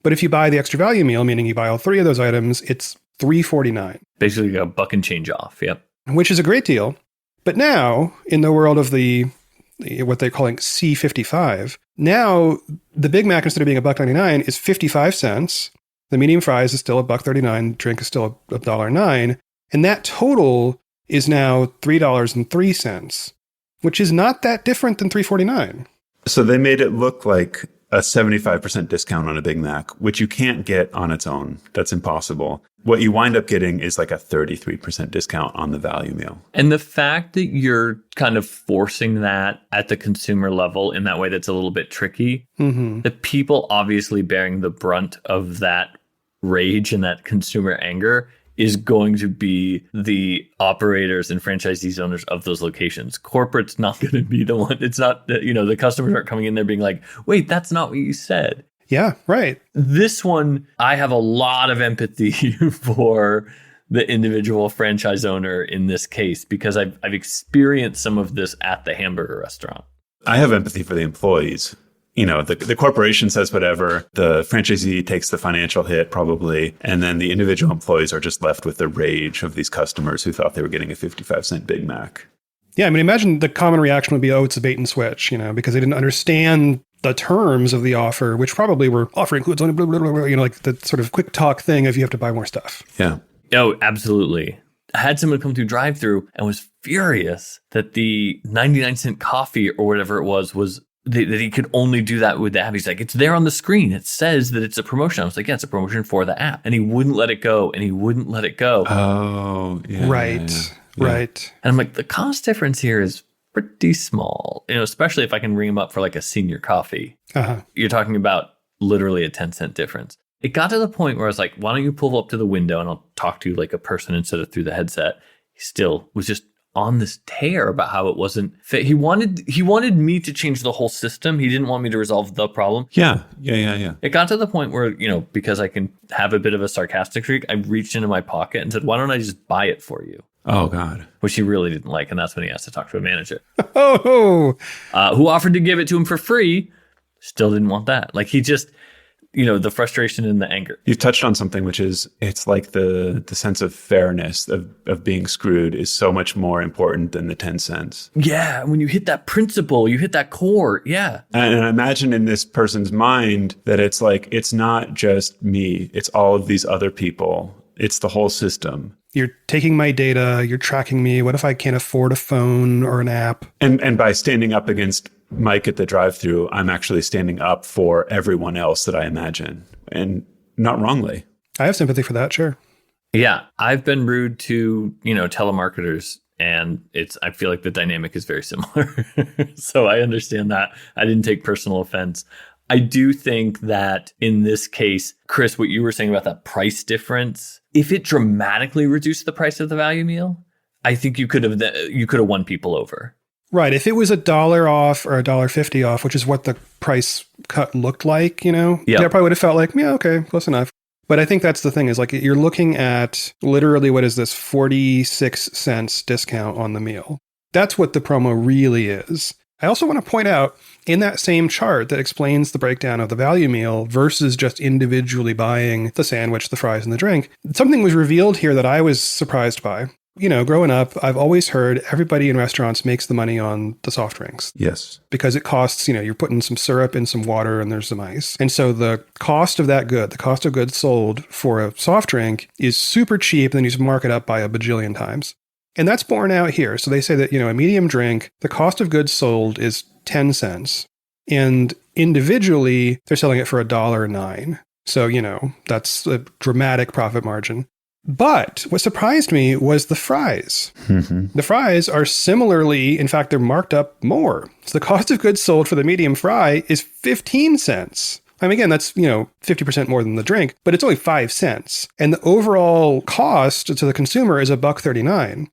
[SPEAKER 3] But if you buy the extra value meal, meaning you buy all 3 of those items, it's $3.49.
[SPEAKER 1] Basically a buck and change off. Yep.
[SPEAKER 3] Which is a great deal. But now, in the world of what they're calling C55, now the Big Mac, instead of being $1.99, is 55 cents. The medium fries is still $1.39. Drink is still $1.09. And that total is now $3.03, which is not that different than $3.49.
[SPEAKER 2] So they made it look like a 75% discount on a Big Mac, which you can't get on its own. That's impossible. What you wind up getting is like a 33% discount on the value meal.
[SPEAKER 1] And the fact that you're kind of forcing that at the consumer level in that way, that's a little bit tricky. The people obviously bearing the brunt of that rage and that consumer anger is going to be the operators and franchisees owners of those locations. Corporate's not going to be the one. It's not, the customers aren't coming in there being like, wait, that's not what you said.
[SPEAKER 3] Yeah, right.
[SPEAKER 1] This one, I have a lot of empathy for the individual franchise owner in this case, because I've experienced some of this at the hamburger restaurant.
[SPEAKER 2] I have empathy for the employees. The corporation says whatever, the franchisee takes the financial hit probably, and then the individual employees are just left with the rage of these customers who thought they were getting a 55-cent Big Mac. Yeah,
[SPEAKER 3] I mean, imagine the common reaction would be, oh, it's a bait and switch, because they didn't understand the terms of the offer, which probably were offer includes only blah, blah, blah, blah, like the sort of quick talk thing if you have to buy more stuff.
[SPEAKER 2] Yeah.
[SPEAKER 1] Oh, absolutely. I had someone come through drive-through and was furious that the 99-cent coffee or whatever it was that he could only do that with the app. He's like, it's there on the screen. It says that it's a promotion. I was like, yeah, it's a promotion for the app. And he wouldn't let it go.
[SPEAKER 2] Oh, yeah.
[SPEAKER 3] Right. Right.
[SPEAKER 1] And I'm like, the cost difference here is pretty small, especially if I can ring him up for like a senior coffee. You're talking about literally a 10-cent difference. It got to the point where I was like, why don't you pull up to the window and I'll talk to you like a person instead of through the headset. He still was just on this tear about how it wasn't fit. He wanted me to change the whole system. He didn't want me to resolve the problem.
[SPEAKER 2] Yeah. It
[SPEAKER 1] got to the point where, because I can have a bit of a sarcastic streak, I reached into my pocket and said, why don't I just buy it for you?
[SPEAKER 2] Oh, God.
[SPEAKER 1] Which he really didn't like. And that's when he asked to talk to a manager.
[SPEAKER 3] Who
[SPEAKER 1] offered to give it to him for free. Still didn't want that. Like he just, the frustration and the anger.
[SPEAKER 2] You've touched on something, which is it's like the sense of fairness of being screwed is so much more important than the 10 cents.
[SPEAKER 1] Yeah. When you hit that principle, you hit that core. Yeah.
[SPEAKER 2] And I imagine in this person's mind that it's like, it's not just me. It's all of these other people. It's the whole system.
[SPEAKER 3] You're taking my data. You're tracking me. What if I can't afford a phone or an app?
[SPEAKER 2] And by standing up against Mike at the drive-thru, I'm actually standing up for everyone else that I imagine, and not wrongly.
[SPEAKER 3] I have sympathy for that, sure.
[SPEAKER 1] Yeah, I've been rude to, telemarketers, and I feel like the dynamic is very similar. So I understand that. I didn't take personal offense. I do think that in this case, Chris, what you were saying about that price difference, if it dramatically reduced the price of the value meal, I think you could have won people over.
[SPEAKER 3] Right. If it was $1 off or $1.50 off, which is what the price cut looked like,
[SPEAKER 1] Yep.
[SPEAKER 3] That probably would have felt like, yeah, okay, close enough. But I think that's the thing is like you're looking at literally, what is this, 46 cents discount on the meal. That's what the promo really is. I also want to point out in that same chart that explains the breakdown of the value meal versus just individually buying the sandwich, the fries, and the drink, something was revealed here that I was surprised by. Growing up, I've always heard everybody in restaurants makes the money on the soft drinks.
[SPEAKER 2] Yes.
[SPEAKER 3] Because it costs, you're putting some syrup in some water and there's some ice. And so the cost of that good, the cost of goods sold for a soft drink is super cheap. And then you just mark it up by a bajillion times. And that's borne out here. So they say that, a medium drink, the cost of goods sold is 10 cents. And individually, they're selling it for $1.09. So, that's a dramatic profit margin. But what surprised me was the fries.
[SPEAKER 2] Mm-hmm.
[SPEAKER 3] The fries are similarly, in fact, they're marked up more. So the cost of goods sold for the medium fry is 15 cents. I mean, again, that's, 50% more than the drink, but it's only 5 cents. And the overall cost to the consumer is $1.39.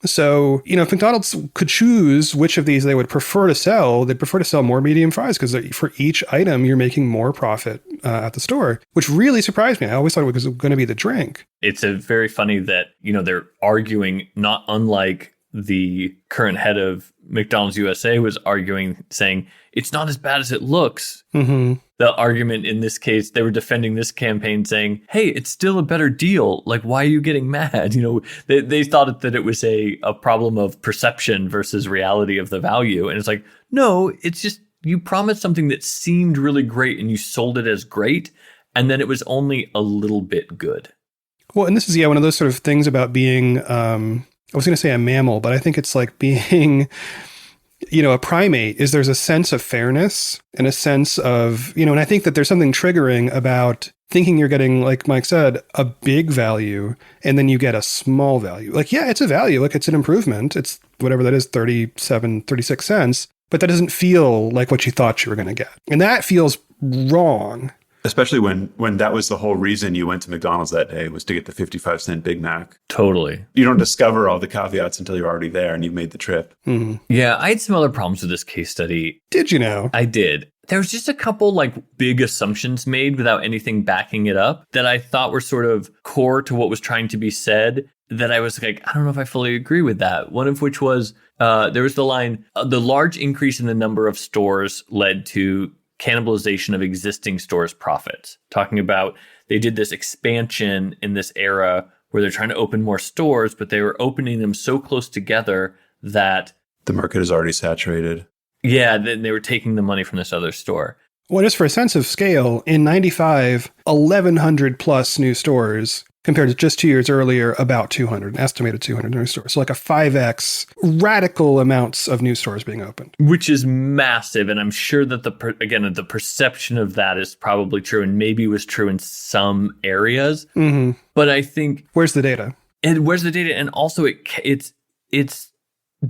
[SPEAKER 3] So, if McDonald's could choose which of these they would prefer to sell, they'd prefer to sell more medium fries because for each item, you're making more profit at the store, which really surprised me. I always thought it was going to be the drink.
[SPEAKER 1] It's very funny that, they're arguing, not unlike the current head of McDonald's USA was arguing, saying, it's not as bad as it looks.
[SPEAKER 3] Mm-hmm.
[SPEAKER 1] The argument in this case, they were defending this campaign saying, hey, it's still a better deal. Like, why are you getting mad? They thought that it was a problem of perception versus reality of the value. And it's like, no, it's just you promised something that seemed really great and you sold it as great. And then it was only a little bit good.
[SPEAKER 3] Well, and this is, one of those sort of things about being, I was going to say a mammal, but I think it's like being, a primate is there's a sense of fairness and a sense of, and I think that there's something triggering about thinking you're getting, like Mike said, a big value and then you get a small value. Like, yeah, it's a value. Like it's an improvement. It's whatever that is, 36 cents. But that doesn't feel like what you thought you were going to get. And that feels wrong.
[SPEAKER 2] Especially when that was the whole reason you went to McDonald's that day was to get the 55-cent Big Mac.
[SPEAKER 1] Totally.
[SPEAKER 2] You don't discover all the caveats until you're already there and you've made the trip.
[SPEAKER 3] Mm-hmm.
[SPEAKER 1] Yeah, I had some other problems with this case study.
[SPEAKER 3] Did you know?
[SPEAKER 1] I did. There was just a couple big assumptions made without anything backing it up that I thought were sort of core to what was trying to be said that I was like, I don't know if I fully agree with that. One of which was there was the line, the large increase in the number of stores led to cannibalization of existing stores' profits. Talking about they did this expansion in this era where they're trying to open more stores, but they were opening them so close together that
[SPEAKER 2] the market is already saturated.
[SPEAKER 1] Yeah, then they were taking the money from this other store.
[SPEAKER 3] Well, just for a sense of scale, in 95, 1,100 plus new stores compared to just 2 years earlier, about 200, an estimated 200 new stores. So like a 5x, radical amounts of new stores being opened.
[SPEAKER 1] Which is massive. And I'm sure that the perception of that is probably true and maybe was true in some areas.
[SPEAKER 3] Mm-hmm.
[SPEAKER 1] But I think...
[SPEAKER 3] Where's the data?
[SPEAKER 1] And where's the data? And also it's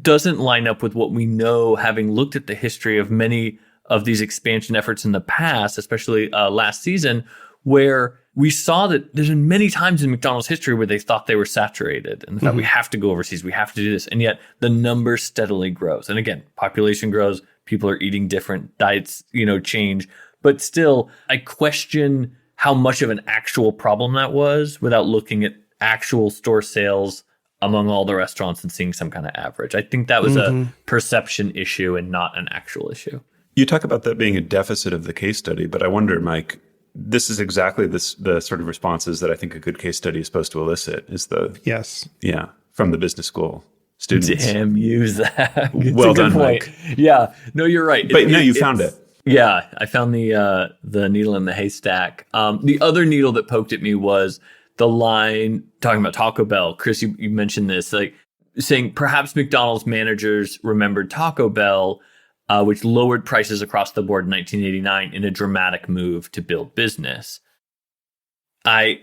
[SPEAKER 1] doesn't line up with what we know, having looked at the history of many of these expansion efforts in the past, especially last season, where we saw that there's been many times in McDonald's history where they thought they were saturated and thought we have to go overseas, we have to do this. And yet the number steadily grows. And again, population grows, people are eating different, diets, change. But still, I question how much of an actual problem that was without looking at actual store sales among all the restaurants and seeing some kind of average. I think that was a perception issue and not an actual issue.
[SPEAKER 2] You talk about that being a deficit of the case study, but I wonder, Mike, this is exactly the sort of responses that I think a good case study is supposed to elicit.
[SPEAKER 3] Yes.
[SPEAKER 2] Yeah, from the business school students.
[SPEAKER 1] Damn, use that. It's
[SPEAKER 2] well
[SPEAKER 1] a good
[SPEAKER 2] done,
[SPEAKER 1] point.
[SPEAKER 2] Mike.
[SPEAKER 1] Yeah, no, you're right.
[SPEAKER 2] But you found it.
[SPEAKER 1] Yeah, I found the needle in the haystack. The other needle that poked at me was the line talking about Taco Bell. Chris, you mentioned this, saying perhaps McDonald's managers remembered Taco Bell which lowered prices across the board in 1989 in a dramatic move to build business. I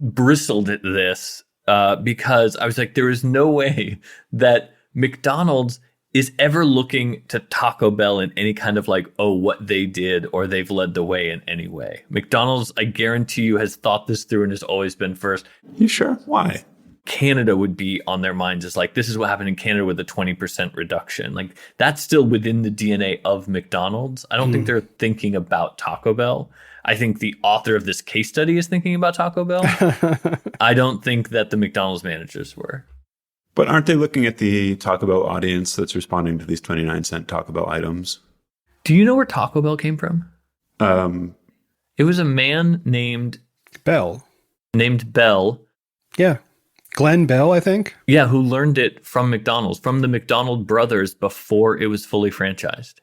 [SPEAKER 1] bristled at this because I was like, there is no way that McDonald's is ever looking to Taco Bell in any kind of like, oh, what they did or they've led the way in any way. McDonald's, I guarantee you, has thought this through and has always been first.
[SPEAKER 2] You sure? Why?
[SPEAKER 1] Canada would be on their minds as like, this is what happened in Canada with a 20% reduction. Like, that's still within the DNA of McDonald's. I don't think they're thinking about Taco Bell. I think the author of this case study is thinking about Taco Bell. I don't think that the McDonald's managers were.
[SPEAKER 2] But aren't they looking at the Taco Bell audience that's responding to these 29-cent Taco Bell items?
[SPEAKER 1] Do you know where Taco Bell came from? It was a man named
[SPEAKER 3] Bell. Yeah. Glenn Bell, I think.
[SPEAKER 1] Yeah, who learned it from McDonald's, from the McDonald brothers before it was fully franchised.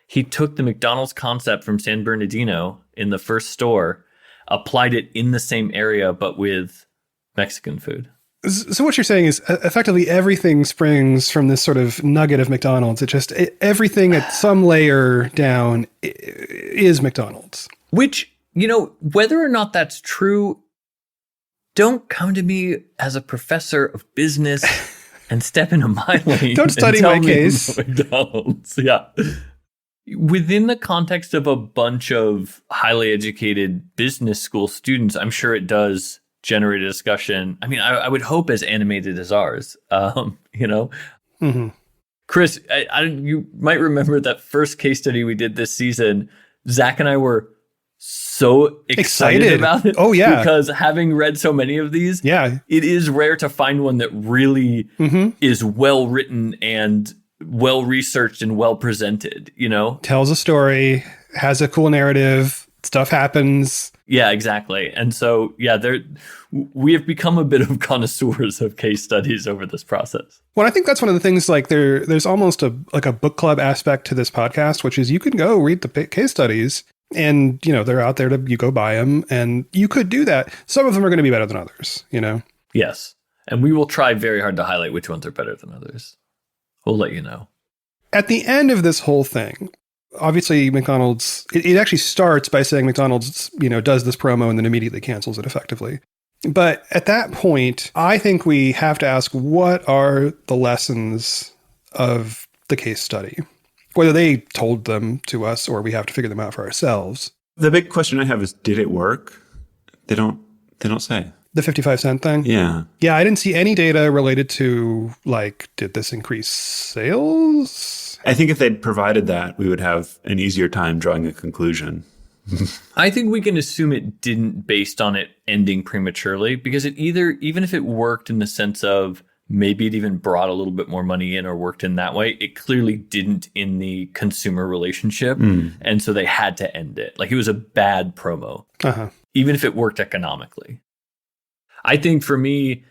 [SPEAKER 1] He took the McDonald's concept from San Bernardino in the first store, applied it in the same area, but with Mexican food.
[SPEAKER 3] So what you're saying is effectively everything springs from this sort of nugget of McDonald's. Everything at some layer down is McDonald's.
[SPEAKER 1] Which, whether or not that's true, don't come to me as a professor of business and step into my lane.
[SPEAKER 3] Don't study my case.
[SPEAKER 1] McDonald's, yeah. Within the context of a bunch of highly educated business school students, I'm sure it does generate a discussion. I mean, I would hope as animated as ours,
[SPEAKER 3] Mm-hmm.
[SPEAKER 1] Chris, you might remember that first case study we did this season. Zach and I were so excited about it.
[SPEAKER 3] Oh, yeah.
[SPEAKER 1] Because having read so many of these,
[SPEAKER 3] yeah,
[SPEAKER 1] it is rare to find one that really is well written and well researched and well presented,
[SPEAKER 3] Tells a story, has a cool narrative, stuff happens.
[SPEAKER 1] Yeah, exactly. And so, we have become a bit of connoisseurs of case studies over this process.
[SPEAKER 3] Well, I think that's one of the things, like there's almost a book club aspect to this podcast, which is you can go read the case studies and, they're out there you go buy them and you could do that. Some of them are going to be better than others,
[SPEAKER 1] Yes. And we will try very hard to highlight which ones are better than others. We'll let you know.
[SPEAKER 3] At the end of this whole thing, obviously, McDonald's, it actually starts by saying McDonald's, does this promo and then immediately cancels it effectively. But at that point, I think we have to ask, what are the lessons of the case study? Whether they told them to us or we have to figure them out for ourselves.
[SPEAKER 2] The big question I have is, did it work? They don't say.
[SPEAKER 3] The 55-cent thing?
[SPEAKER 2] Yeah.
[SPEAKER 3] Yeah, I didn't see any data related to, did this increase sales?
[SPEAKER 2] I think if they'd provided that, we would have an easier time drawing a conclusion.
[SPEAKER 1] I think we can assume it didn't based on it ending prematurely, because even if it worked in the sense of maybe it even brought a little bit more money in or worked in that way, it clearly didn't in the consumer relationship. And so they had to end it. Like, it was a bad promo, even if it worked economically. I think for me,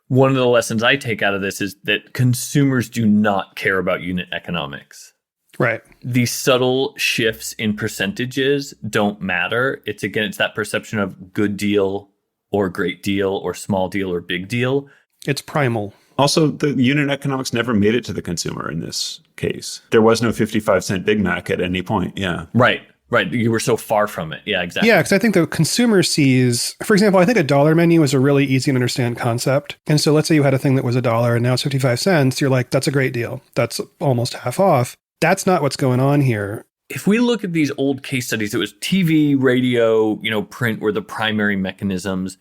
[SPEAKER 1] one of the lessons I take out of this is that consumers do not care about unit economics.
[SPEAKER 3] Right.
[SPEAKER 1] The subtle shifts in percentages don't matter. It's that perception of good deal or great deal or small deal or big deal.
[SPEAKER 3] It's primal.
[SPEAKER 2] Also, the unit economics never made it to the consumer in this case. There was no 55-cent Big Mac at any point. Yeah.
[SPEAKER 1] Right. You were so far from it. Yeah, exactly.
[SPEAKER 3] Yeah, because I think the consumer sees, for example, I think a dollar menu is a really easy to understand concept. And so let's say you had a thing that was $1 and now it's 55 cents. You're like, that's a great deal. That's almost half off. That's not what's going on here.
[SPEAKER 1] If we look at these old case studies, it was TV, radio, print were the primary mechanisms.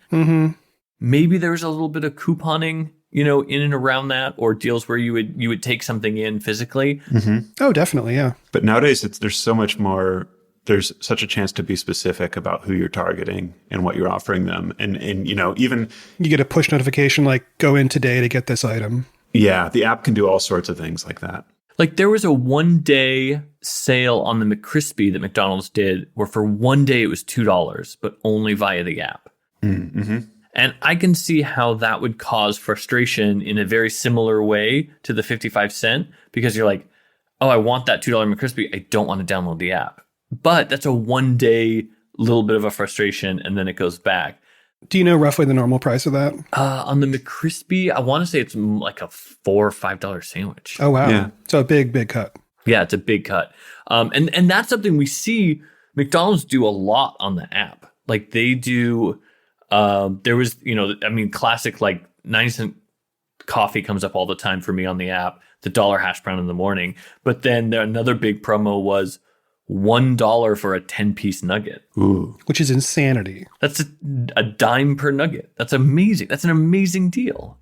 [SPEAKER 1] Maybe there was a little bit of couponing, in and around that, or deals where you would take something in physically.
[SPEAKER 3] Oh, definitely. Yeah.
[SPEAKER 2] But nowadays there's so much more. There's such a chance to be specific about who you're targeting and what you're offering them. And even
[SPEAKER 3] you get a push notification like, go in today to get this item.
[SPEAKER 2] Yeah, the app can do all sorts of things like that.
[SPEAKER 1] Like, there was a 1-day sale on the McCrispy that McDonald's did where for 1 day it was $2, but only via the app. And I can see how that would cause frustration in a very similar way to the 55 cent, because you're like, oh, I want that $2 McCrispy. I don't want to download the app. But that's a 1 day little bit of a frustration, and then it goes back.
[SPEAKER 3] Do you know roughly the normal price of that?
[SPEAKER 1] On the McCrispy, I want to say it's like a $4 or $5 sandwich.
[SPEAKER 3] Oh, wow.
[SPEAKER 2] Yeah.
[SPEAKER 3] So a big, big cut.
[SPEAKER 1] Yeah, it's a big cut. And that's something we see McDonald's do a lot on the app. Like they do, there was, classic like 90-cent coffee comes up all the time for me on the app, the $1 hash brown in the morning. But then another big promo was $1 for a 10-piece nugget.
[SPEAKER 2] Ooh.
[SPEAKER 3] Which is insanity.
[SPEAKER 1] That's a dime per nugget. That's amazing. That's an amazing deal,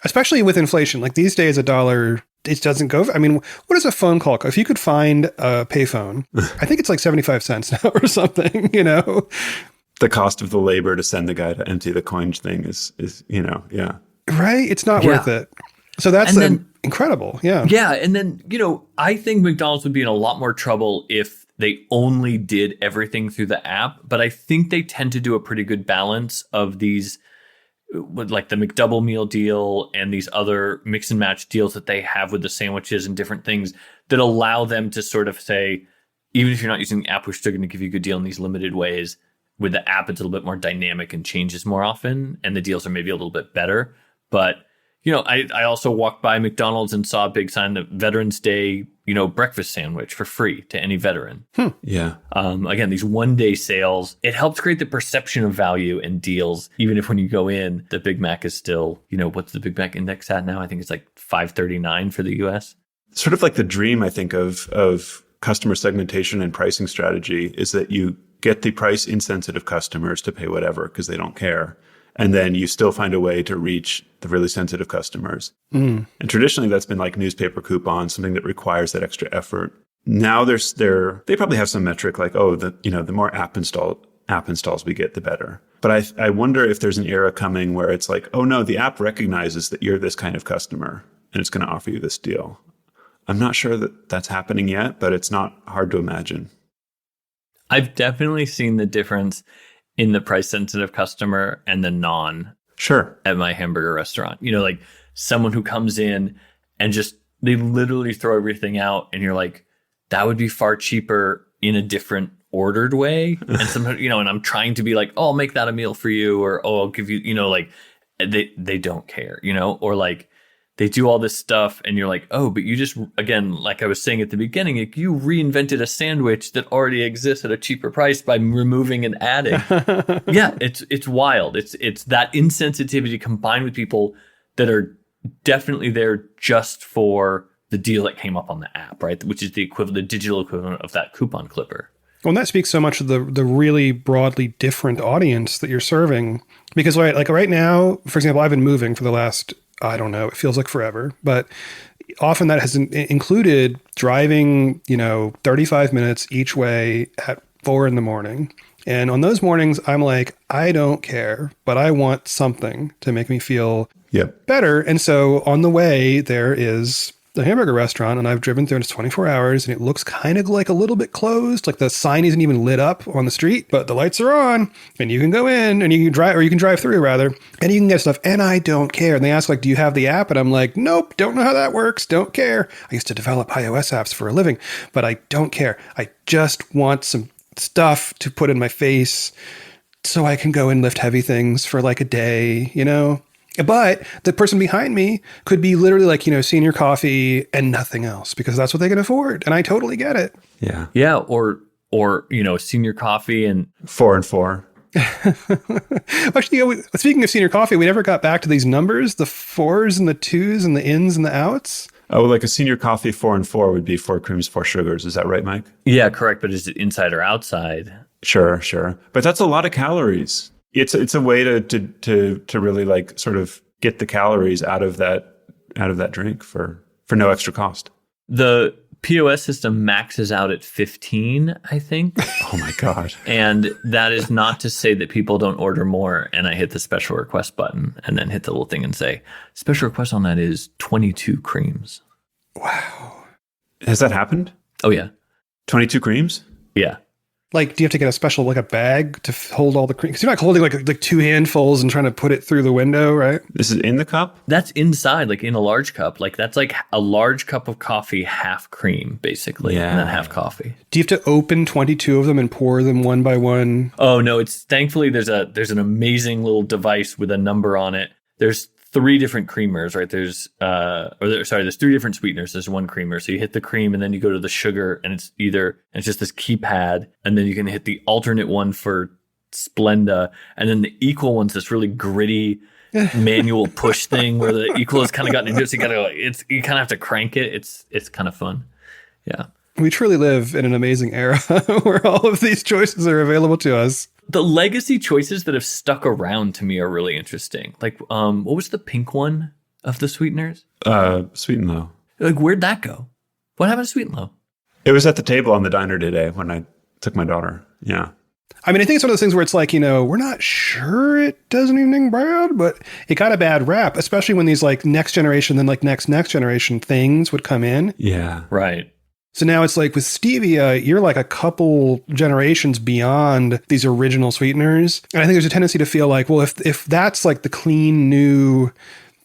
[SPEAKER 3] Especially with inflation. Like these days, $1, it doesn't go. I mean, what is a phone call? If you could find a payphone, I think it's like 75 cents now or something,
[SPEAKER 2] The cost of the labor to send the guy to empty the coin thing is yeah.
[SPEAKER 3] Right? It's not worth it. So that's incredible. Yeah.
[SPEAKER 1] Yeah. And then, I think McDonald's would be in a lot more trouble if they only did everything through the app. But I think they tend to do a pretty good balance of these, with like the McDouble meal deal and these other mix and match deals that they have with the sandwiches and different things that allow them to sort of say, even if you're not using the app, we're still going to give you a good deal in these limited ways. With the app, it's a little bit more dynamic and changes more often, and the deals are maybe a little bit better. But, I also walked by McDonald's and saw a big sign that Veterans Day, breakfast sandwich for free to any veteran.
[SPEAKER 2] Yeah.
[SPEAKER 1] Again, these one-day sales, it helps create the perception of value and deals, even if when you go in, the Big Mac is still, what's the Big Mac index at now? I think it's like 539 for the US.
[SPEAKER 2] Sort of like the dream, I think, of customer segmentation and pricing strategy is that you get the price insensitive customers to pay whatever because they don't care. And then you still find a way to reach the really sensitive customers. And traditionally that's been like newspaper coupons, something that requires that extra effort. Now they probably have some metric like, the more app installs we get, the better. But I wonder if there's an era coming where it's like, oh no, the app recognizes that you're this kind of customer and it's going to offer you this deal. I'm not sure that that's happening yet, but it's not hard to imagine.
[SPEAKER 1] I've definitely seen the difference in the price sensitive customer and the non.
[SPEAKER 2] Sure.
[SPEAKER 1] At my hamburger restaurant, like someone who comes in and just, they literally throw everything out and you're like, that would be far cheaper in a different ordered way. And sometimes, and I'm trying to be like, oh, I'll make that a meal for you. Or, oh, I'll give you, like they don't care, or like, they do all this stuff and you're like, oh, but you just, again, like I was saying at the beginning, like you reinvented a sandwich that already exists at a cheaper price by removing and adding. Yeah, it's wild. It's that insensitivity combined with people that are definitely there just for the deal that came up on the app, right? Which is the digital equivalent of that coupon clipper.
[SPEAKER 3] Well, and that speaks so much to the really broadly different audience that you're serving. Because like right now, for example, I've been moving for the last, I don't know, it feels like forever, but often that has included driving, 35 minutes each way at 4 a.m. And on those mornings, I'm like, I don't care, but I want something to make me feel better. And so on the way, there is the hamburger restaurant, and I've driven through, and it's 24 hours, and it looks kind of like a little bit closed. Like the sign isn't even lit up on the street, but the lights are on, and you can go in, and you can drive through rather, and you can get stuff. And I don't care. And they ask like, do you have the app? And I'm like, nope, don't know how that works. Don't care. I used to develop iOS apps for a living, but I don't care. I just want some stuff to put in my face so I can go and lift heavy things for like a day, But the person behind me could be literally like, senior coffee and nothing else because that's what they can afford. And I totally get it.
[SPEAKER 2] Yeah.
[SPEAKER 1] Yeah. Or senior coffee and
[SPEAKER 2] 4 and 4.
[SPEAKER 3] Actually, speaking of senior coffee, we never got back to these numbers, the 4s and the 2s and the ins and the outs.
[SPEAKER 2] Oh, like a senior coffee 4 and 4 would be 4 creams, 4 sugars. Is that right, Mike?
[SPEAKER 1] Yeah, correct. But is it inside or outside?
[SPEAKER 2] Sure. But that's a lot of calories. It's a way to really like sort of get the calories out of that drink for no extra cost.
[SPEAKER 1] The POS system maxes out at 15, I think.
[SPEAKER 2] Oh my God.
[SPEAKER 1] And that is not to say that people don't order more. And I hit the special request button and then hit the little thing and say, special request on that is 22 creams.
[SPEAKER 3] Wow.
[SPEAKER 2] Has that happened?
[SPEAKER 1] Oh yeah.
[SPEAKER 2] 22 creams?
[SPEAKER 1] Yeah.
[SPEAKER 3] Like, do you have to get a special, like a bag to hold all the cream? Because you're not holding like 2 handfuls and trying to put it through the window, right?
[SPEAKER 2] This is in the cup?
[SPEAKER 1] That's inside, like in a large cup. Like that's like a large cup of coffee, half cream, basically, and then half coffee.
[SPEAKER 3] Do you have to open 22 of them and pour them one by one?
[SPEAKER 1] Oh no, it's thankfully there's an amazing little device with a number on it. There's three different creamers, right? There's there's three different sweeteners. There's one creamer. So you hit the cream and then you go to the sugar, and it's just this keypad, and then you can hit the alternate one for Splenda, and then the equal one's this really gritty manual push thing where the equal has kind of gotten into it. So you kind of have to crank it. It's kind of fun. Yeah.
[SPEAKER 3] We truly live in an amazing era where all of these choices are available to us.
[SPEAKER 1] The legacy choices that have stuck around to me are really interesting. Like, what was the pink one of the sweeteners?
[SPEAKER 2] Sweet and Low.
[SPEAKER 1] Like, where'd that go? What happened to Sweet and Low?
[SPEAKER 2] It was at the table on the diner today when I took my daughter. Yeah.
[SPEAKER 3] I mean, I think it's one of those things where it's like, we're not sure it does anything bad, but it got a bad rap, especially when these like next generation, then like next generation things would come in.
[SPEAKER 2] Yeah.
[SPEAKER 1] Right.
[SPEAKER 3] So now it's like with stevia, you're like a couple generations beyond these original sweeteners. And I think there's a tendency to feel like, well, if that's like the clean new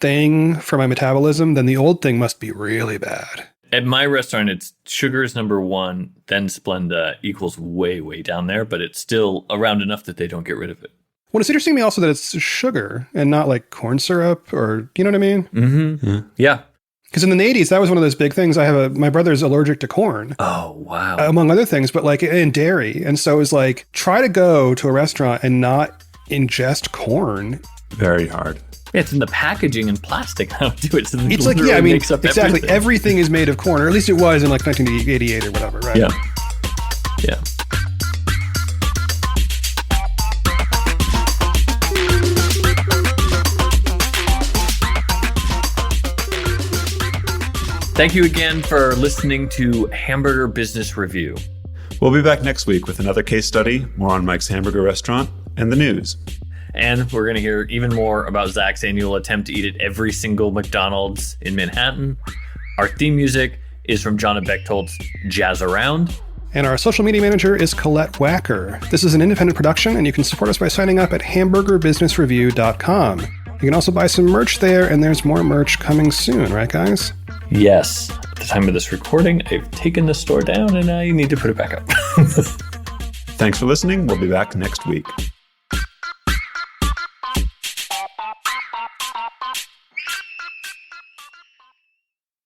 [SPEAKER 3] thing for my metabolism, then the old thing must be really bad.
[SPEAKER 1] At my restaurant, it's sugar is number one, then Splenda equals way, way down there, but it's still around enough that they don't get rid of it.
[SPEAKER 3] Well, it's interesting to me also that it's sugar and not like corn syrup or, you know what I mean?
[SPEAKER 1] Mm-hmm. Yeah.
[SPEAKER 3] Because in the 80s, that was one of those big things. My brother's allergic to corn.
[SPEAKER 1] Oh, wow.
[SPEAKER 3] Among other things, but like in dairy. And so it was like, try to go to a restaurant and not ingest corn.
[SPEAKER 2] Very hard.
[SPEAKER 1] Yeah, it's in the packaging and plastic. How to do it. So
[SPEAKER 3] it's like, yeah, I mean, exactly. Everything is made of corn, or at least it was in like 1988 or whatever, right?
[SPEAKER 1] Yeah. Yeah. Thank you again for listening to Hamburger Business Review.
[SPEAKER 2] We'll be back next week with another case study, more on Mike's Hamburger Restaurant, and the news.
[SPEAKER 1] And we're going to hear even more about Zach's annual attempt to eat at every single McDonald's in Manhattan. Our theme music is from John Bechtold's Jazz Around.
[SPEAKER 3] And our social media manager is Colette Wacker. This is an independent production, and you can support us by signing up at hamburgerbusinessreview.com. You can also buy some merch there, and there's more merch coming soon, right, guys?
[SPEAKER 1] Yes. At the time of this recording, I've taken the store down, and I need to put it back up.
[SPEAKER 2] Thanks for listening. We'll be back next week.